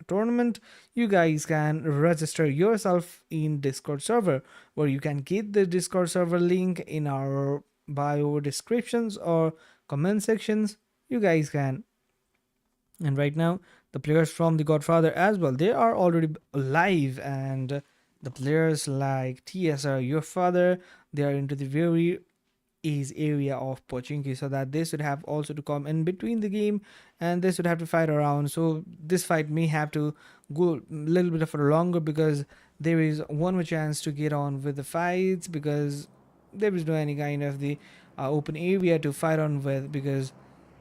tournament, you guys can register yourself in Discord server, where you can get the Discord server link in our bio descriptions or comment sections. You guys can. And right now the players from the GodFather as well, they are already live, and the players like TSR your father, they are into the very is area of Pochinki, so that they should have also to come in between the game and they should have to fight around. So this fight may have to go a little bit of a longer, because there is one more chance to get on with the fights, because there is no any kind of the open area to fight on with, because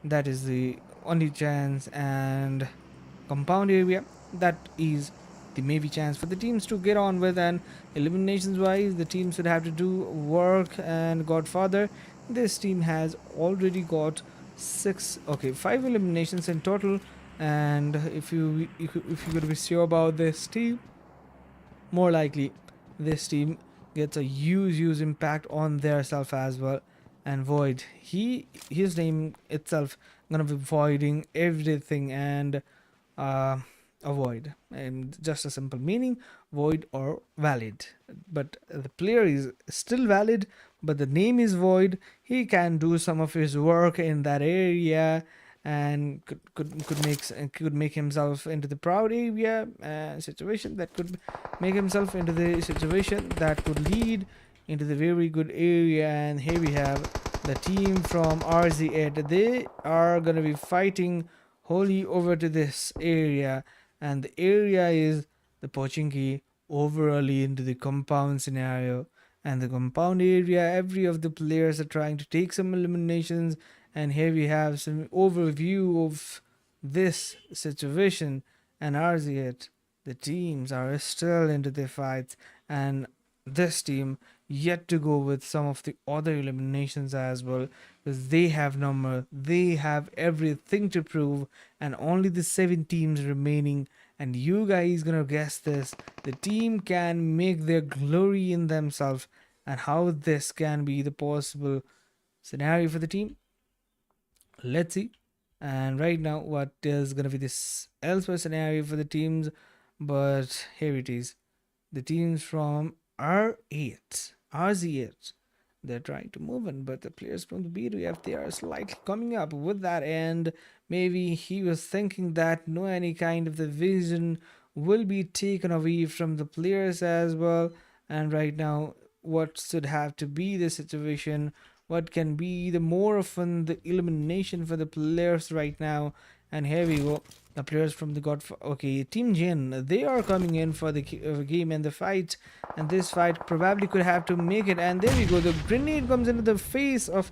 that is the only chance. And compound area, that is the maybe chance for the teams to get on with. And eliminations wise, the teams would have to do work. And Godfather, this team has already got 5 eliminations in total. And if you could be sure about this team, more likely this team gets a huge impact on their self as well. And Void, his name itself gonna be voiding everything, and uh, avoid, and just a simple meaning, void or valid. But the player is still valid, but the name is void. He can do some of his work in that area, and could make himself into the proud area situation, that could make himself into the situation that could lead into the very good area. And here we have the team from RZ8. They are gonna be fighting wholly over to this area, and the area is the Pochinki overally into the compound scenario. And the compound area, every of the players are trying to take some eliminations. And here we have some overview of this situation. And RZ8, the teams are still into the fights, and this team yet to go with some of the other eliminations as well, because they have number, they have everything to prove, and only the 7 teams remaining. And you guys gonna guess this, the team can make their glory in themselves, and how this can be the possible scenario for the team, let's see. And right now, what is gonna be this elsewhere scenario for the teams? But here it is, the teams from RZ8, they're trying to move in, but the players from the BWF, they are slightly coming up with that. And maybe he was thinking that no any kind of the vision will be taken away from the players as well. And right now, what should have to be the situation, what can be the more often the elimination for the players right now. And here we go, the players from the Team Jin, they are coming in for the game and the fight. And this fight probably could have to make it. And there we go, the grenade comes into the face of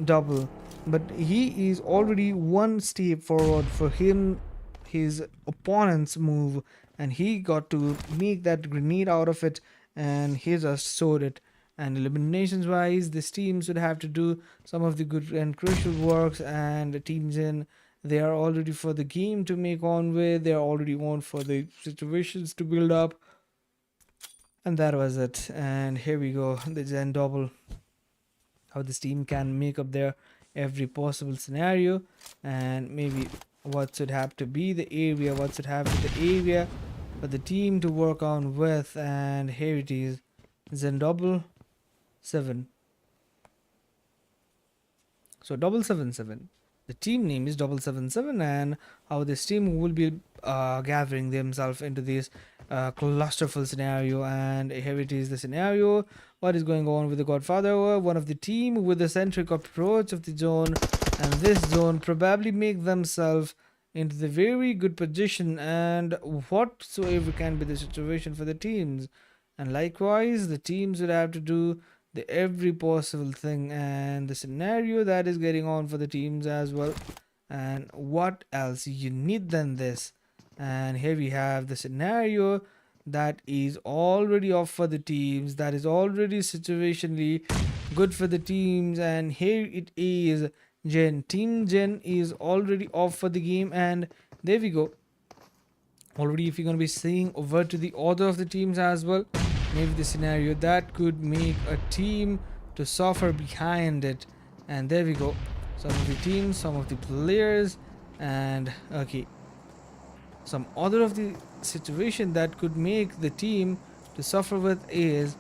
Double, but he is already one step forward for him, his opponent's move, and he got to make that grenade out of it, and he just showed it. And eliminations wise, this team should have to do some of the good and crucial works. And the teams in, they are already for the game to make on with, they are already on for the situations to build up. And that was it. And here we go, the Zen double, how this team can make up their every possible scenario, and maybe what should have to be the area, what should have to be the area for the team to work on with. And here it is, Zen double 7. So 777, the team name is 777, and how this team will be gathering themselves into this clusterful scenario. And here it is, the scenario, what is going on with the Godfather, one of the team with the centric approach of the zone. And this zone probably make themselves into the very good position, and whatsoever can be the situation for the teams. And likewise, the teams would have to do the every possible thing, and the scenario that is getting on for the teams as well. And what else you need than this? And here we have the scenario, that is already off for the teams. That is already situationally good for the teams. And here it is. Team Gen is already off for the game, and there we go. Already, if you're going to be seeing over to the order of the teams as well, maybe the scenario that could make a team to suffer behind it. And there we go. Some of the teams, some of the players, and okay, some other of the situation that could make the team to suffer with is,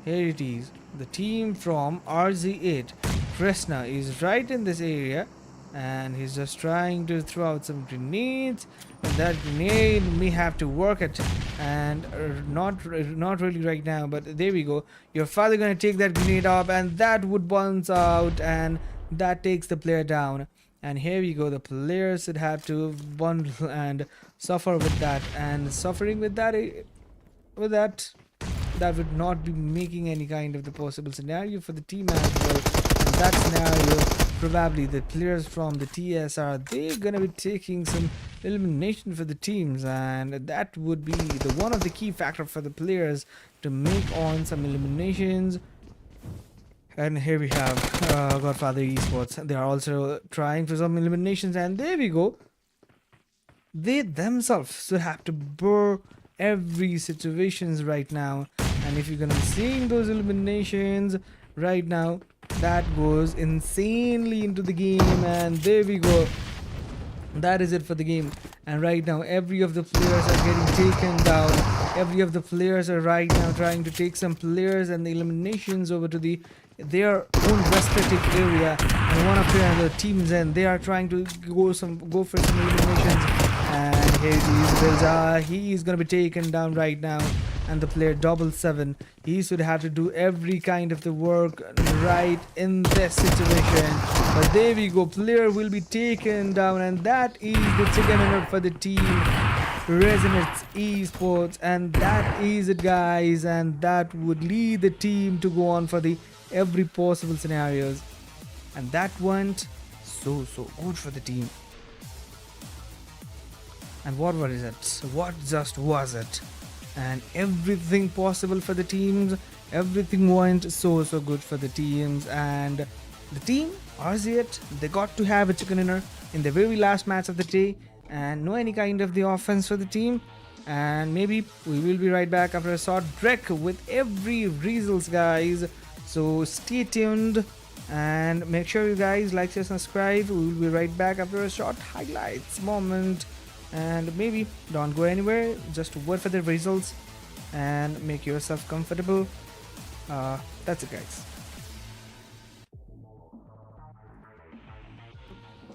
here it is, the team from RZ8. Krishna is right in this area, and he's just trying to throw out some grenades, and that grenade may have to work at, and not really right now, but there we go. Your father gonna take that grenade up, and that would bounce out, and that takes the player down. And here we go, the players should have to bundle and suffer with that, and suffering with that that would not be making any kind of the possible scenario for the team as well. And that scenario, probably the players from the TSR, they're gonna be taking some elimination for the teams, and that would be the one of the key factor for the players to make on some eliminations. And here we have GodFather Esports. They are also trying for some eliminations, and there we go. They themselves should have to burr every situations right now. And if you're gonna be seeing those eliminations right now, that goes insanely into the game, and there we go. That is it for the game. And right now every of the players are getting taken down. Every of the players are right now trying to take some players and the eliminations over to their own respective area, and one after another teams, and they are trying to go for some eliminations. And here it is, Bilza, he is gonna be taken down right now. And the player 777, he should have to do every kind of the work right in this situation. But there we go, player will be taken down, and that is the chicken dinner for the team NGC Esports. And that is it, guys, and that would lead the team to go on for the every possible scenarios, and that went so good for the team. And what was it? What just was it? And everything possible for the teams, everything went so good for the teams. And the team RZ8, they got to have a chicken dinner in the very last match of the day, and no any kind of the offense for the team. And maybe we will be right back after a short break with every results, guys. So stay tuned and make sure you guys like, share, subscribe. We will be right back after a short highlights moment. And maybe don't go anywhere, just wait for the results and make yourself comfortable. That's it, guys.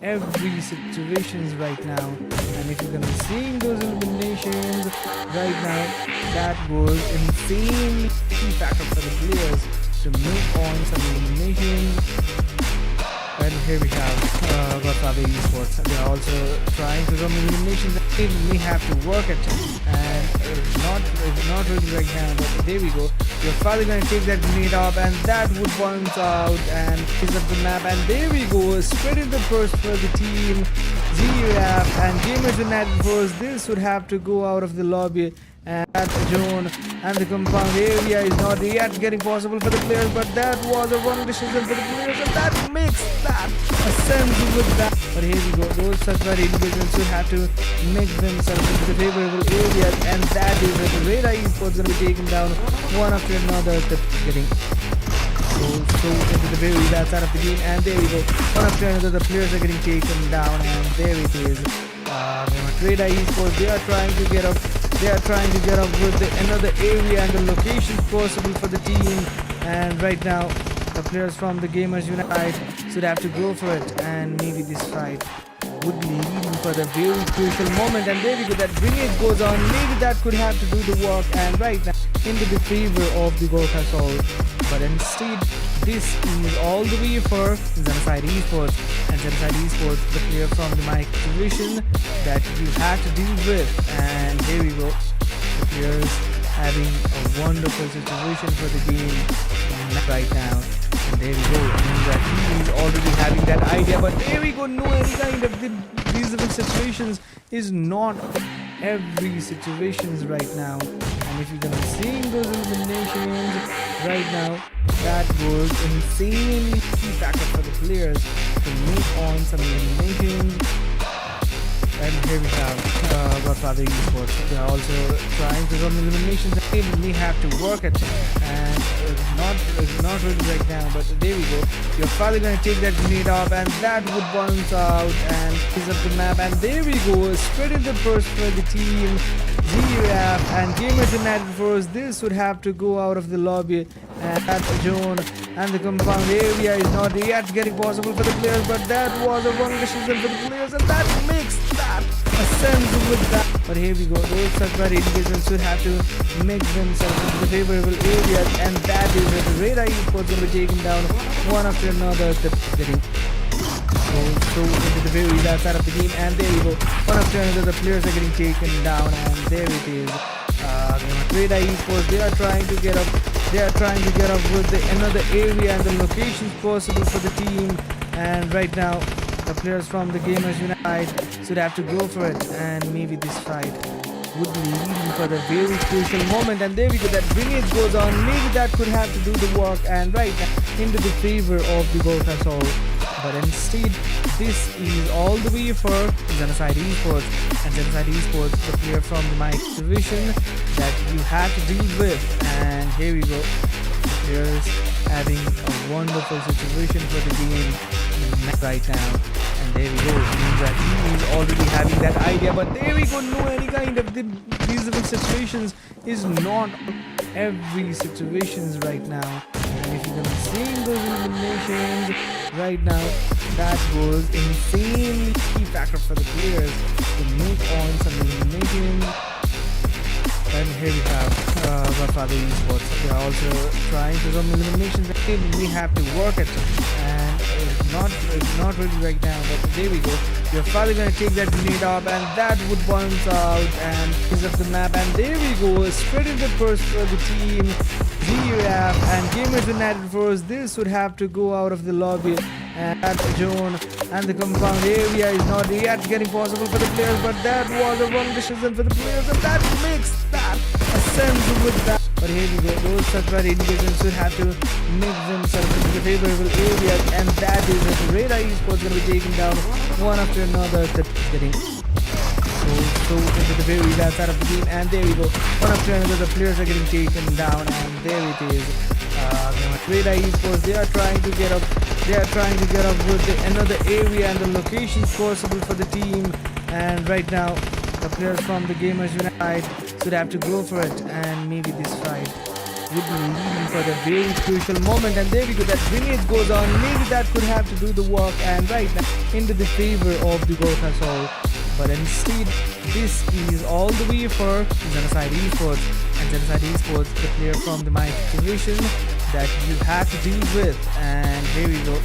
Every situations right now, and if you're gonna be seeing those eliminations right now, that was insanely key factor for the players to make on some eliminations. And here we have GOTTxExcommunicado Esports. They are also trying to run eliminations. They may have to work at it, and not really right now, but there we go. Your father gonna take that grenade off, and that would bounce out and piece up the map. And there we go, straight in the first for the team GF and Gamers United Force. This would have to go out of the lobby, and that zone and the compound area is not yet getting possible for the players, but that was a wrong decision for the players, and that makes that a sense with that. But here we go, those such bad individuals should have to make themselves into the favorable areas, and that is where the RedEye Esports going to be taken down one after another, getting so into the very last side of the game. And there we go, one after another the players are getting taken down, and there it is. RedEye Esports, they are trying to get up. They are trying to get up with another area and the location possible for the team. And right now, the players from the Gamers United should have to go for it. And maybe this fight would be leading for the very crucial moment. And there we go, that grenade goes on. Maybe that could have to do the work. And right now, into the favor of the Gurkha Souls. But instead, this is all the way for XENOCIDE Esports. And XENOCIDE Esports, the player from the mic division that you had to deal with. And here we go, the players having a wonderful situation for the game right now. And there we go, and that he is already having that idea. But there we go, no any kind of these situations is not every situations right now. And And if you're gonna see those eliminations right now, that was insanely key factor for the players to make on some eliminations. And here we have GodFather Esports. They are also trying to run eliminations. They may have to work at it, and not really right now. But there we go. You're finally gonna take that grenade off, and that would bounce out and piece up the map. And there we go. Spread in the burst for the team. GOF and Gamers United Force. This would have to go out of the lobby and that zone, and the compound area is not yet getting possible for the players, but that was a wrong decision for the players, and that makes that a sense with that. But here we go. Those Sakura Renegades should have to make themselves into the favorable areas, and that is where the RedEye Esports going to be taken down one after another. Getting so into the very last side of the game, and there you go. One after another, the players are getting taken down, and there it is. RedEye Esports, they are trying to get up. They are trying to get up with another area and the locations possible for the team. And right now, the players from the Gamers United should have to go for it, and maybe this fight would be leading for the very crucial moment. And there we go. That grenade goes on. Maybe that could have to do the work, and right now into the favor of the Gurkha Souls. But instead, this is all the way for XENOCIDE Esports. And XENOCIDE Esports, the player from my division that you have to deal with. And here we go. The players having a wonderful situation for the game right now. And there we go. It means that he is already having that idea. But there we go. No any kind of feasible situations is not every situations right now. And if you're gonna see those eliminations right now, that was insanely key factor for the players to make on some eliminations. And here we have GodFather Esports. They are also trying to run eliminations. We have to work at it, and not really right now. But there we go. You're finally gonna take that grenade off, and that would bounce out and piece up the map. And there we go. Spread in the burst for the team. GOF and Gamers United Force. This would have to go out of the lobby and that zone, and the compound area is not yet getting possible for the players, but that was a wrong decision for the players, and that makes that a sense with that. But here we go. Those Sakura Renegades should have to make themselves into the favorable areas, and that is where the RedEye Esports going to be taken down one after another. Getting so into the very last side of the game, and there we go. One after another, the players are getting taken down, and there it is. RedEye Esports, they are trying to get up. They are trying to get up with another area and the locations possible for the team. And right now, the players from the Gamers United should have to go for it, and maybe this fight would be leading for the very crucial moment. And there we go. That grenade goes on. Maybe that could have to do the work, and right now into the favor of the Gurkha Souls. But instead, this is all the way for XENOCIDE Esports. And XENOCIDE Esports, the player from the my division that you have to deal with. And here we go.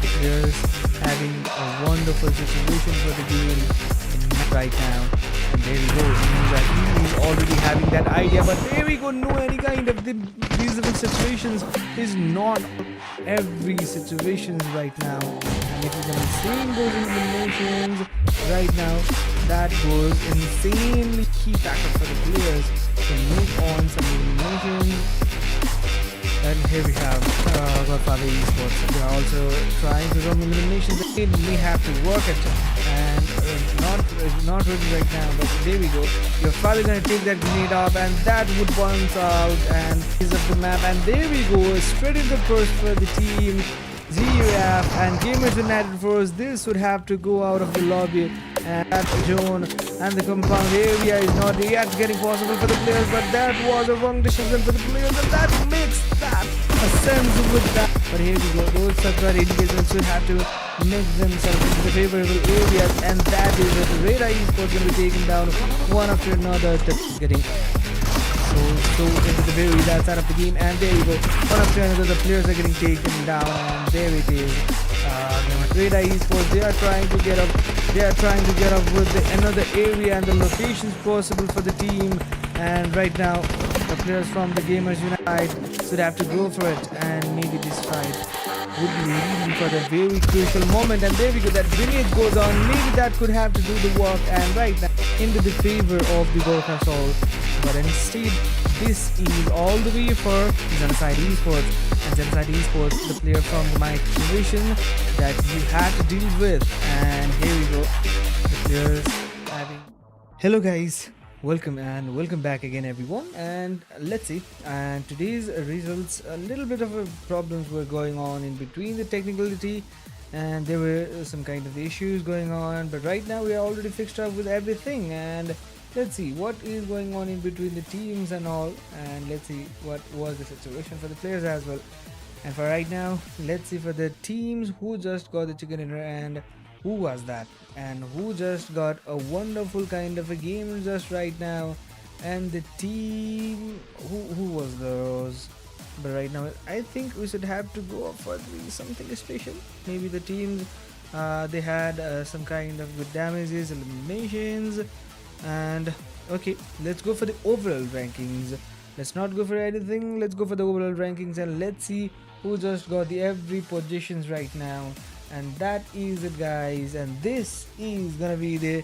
The players having a wonderful situation for the game right now. And there we go. It means that he is already having that idea. But there we go. No any kind of feasible situations is not every situations right now. And if you're gonna see those eliminations right now, that was insanely key factor for the players to make on some eliminations. And here we have GodFather Esports. They are also trying to run eliminations. They may have to work at it, and not really right now. But there we go. You're finally gonna take that grenade off, and that would bounce out and piece up the map. And there we go. Spread in the burst for the team. GOF and Gamers United Force. This would have to go out of the lobby and that zone, and the compound area is not yet getting possible for the players, but that was a wrong decision for the players, and that makes that a sense with that. But here we go. Those Sakura Renegades should have to make themselves into the favorable areas, and that is where the RedEye Esports going to be taken down one after another. Getting so into the very last side of the game, and there you go. One after another, the players are getting taken down, and there it is. RedEye Esports, they are trying to get up. They are trying to get up with another area and the locations possible for the team. And right now, the players from the Gamers United should have to go for it, and maybe this fight would be leading for that very crucial moment. And there we go, that grenade goes on. Maybe that could have to do the work, and right now into the favor of the Gurkha Souls. But instead, this is all the way for XENOCIDE Esports. And XENOCIDE Esports, the player from the Mike division that you had to deal with. And here we go, the players having... Hello guys, welcome back again everyone, and let's see. And today's results, a little bit of problems were going on in between the technicality, and there were some kind of issues going on, but right now we are already fixed up with everything. And let's see what is going on in between the teams and all, and let's see what was the situation for the players as well. And for right now, let's see for the teams who just got the chicken dinner, and who was that, and who just got a wonderful kind of a game just right now. And the team who was those, but right now I think we should have to go for something special. Maybe the teams they had some kind of good damages, eliminations. And okay, let's go for the overall rankings. Let's not go for anything, let's go for the overall rankings, and let's see who just got the every positions right now. And that is it guys, and this is gonna be the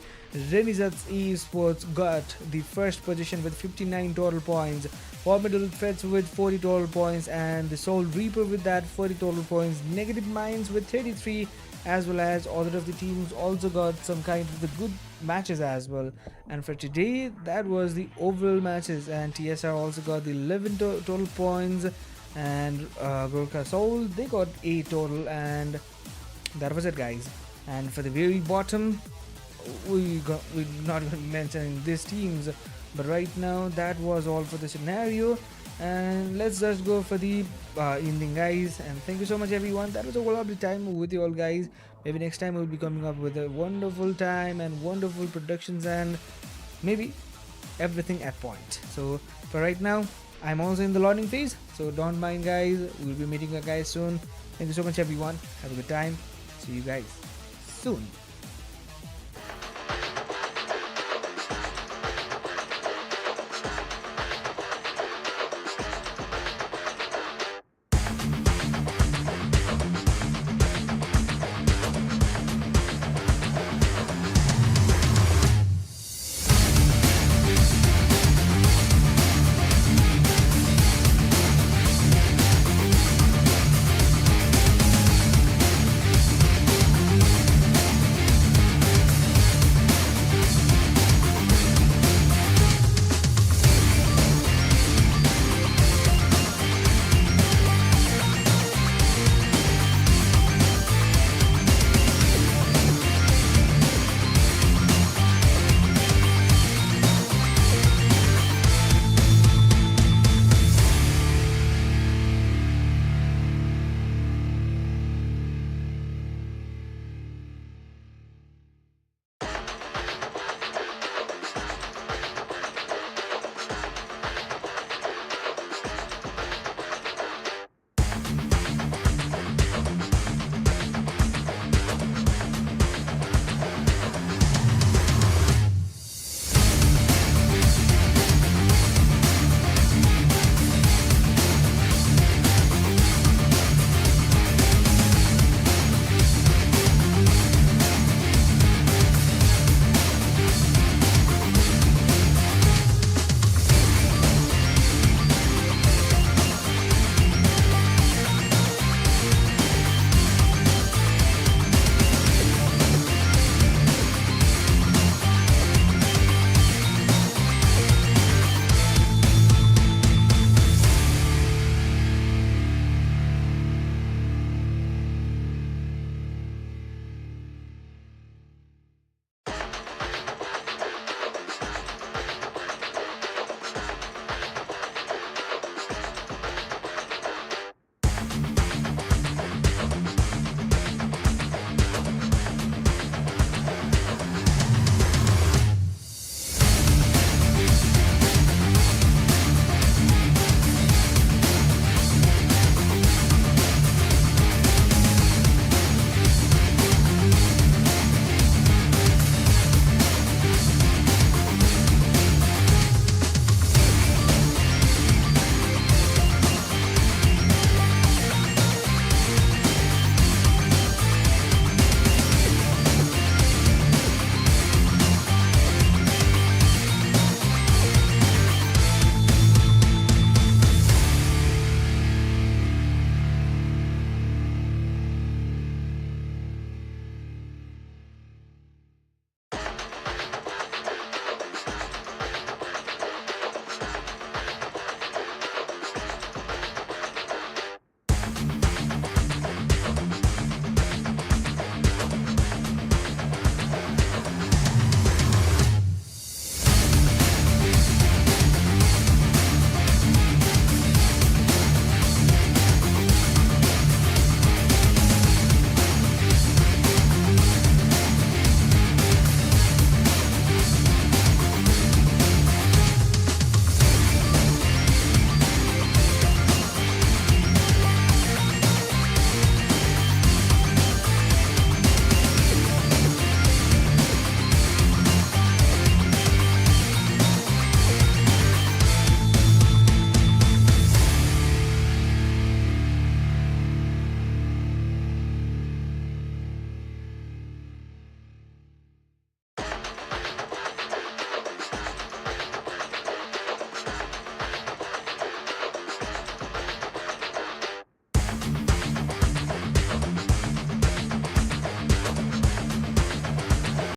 Renegades Esports got the first position with 59 total points, Formidable Threats with 40 total points, and the Soul Reaper with that 40 total points, Negative Minds with 33, as well as other of the teams also got some kind of the good matches as well. And for today, that was the overall matches, and TSR also got the 11 total points, and Gurkha Souls, they got 8 total, and that was it guys. And for the very bottom, we're not going to be mentioning these teams, but right now that was all for the scenario. And let's just go for the ending guys. And thank you so much everyone, that was a lovely time with you all guys. Maybe next time we'll be coming up with a wonderful time and wonderful productions, and maybe everything at point. So for right now, I'm also in the learning phase, so don't mind guys, we'll be meeting you guys soon. Thank you so much everyone, have a good time, see you guys soon.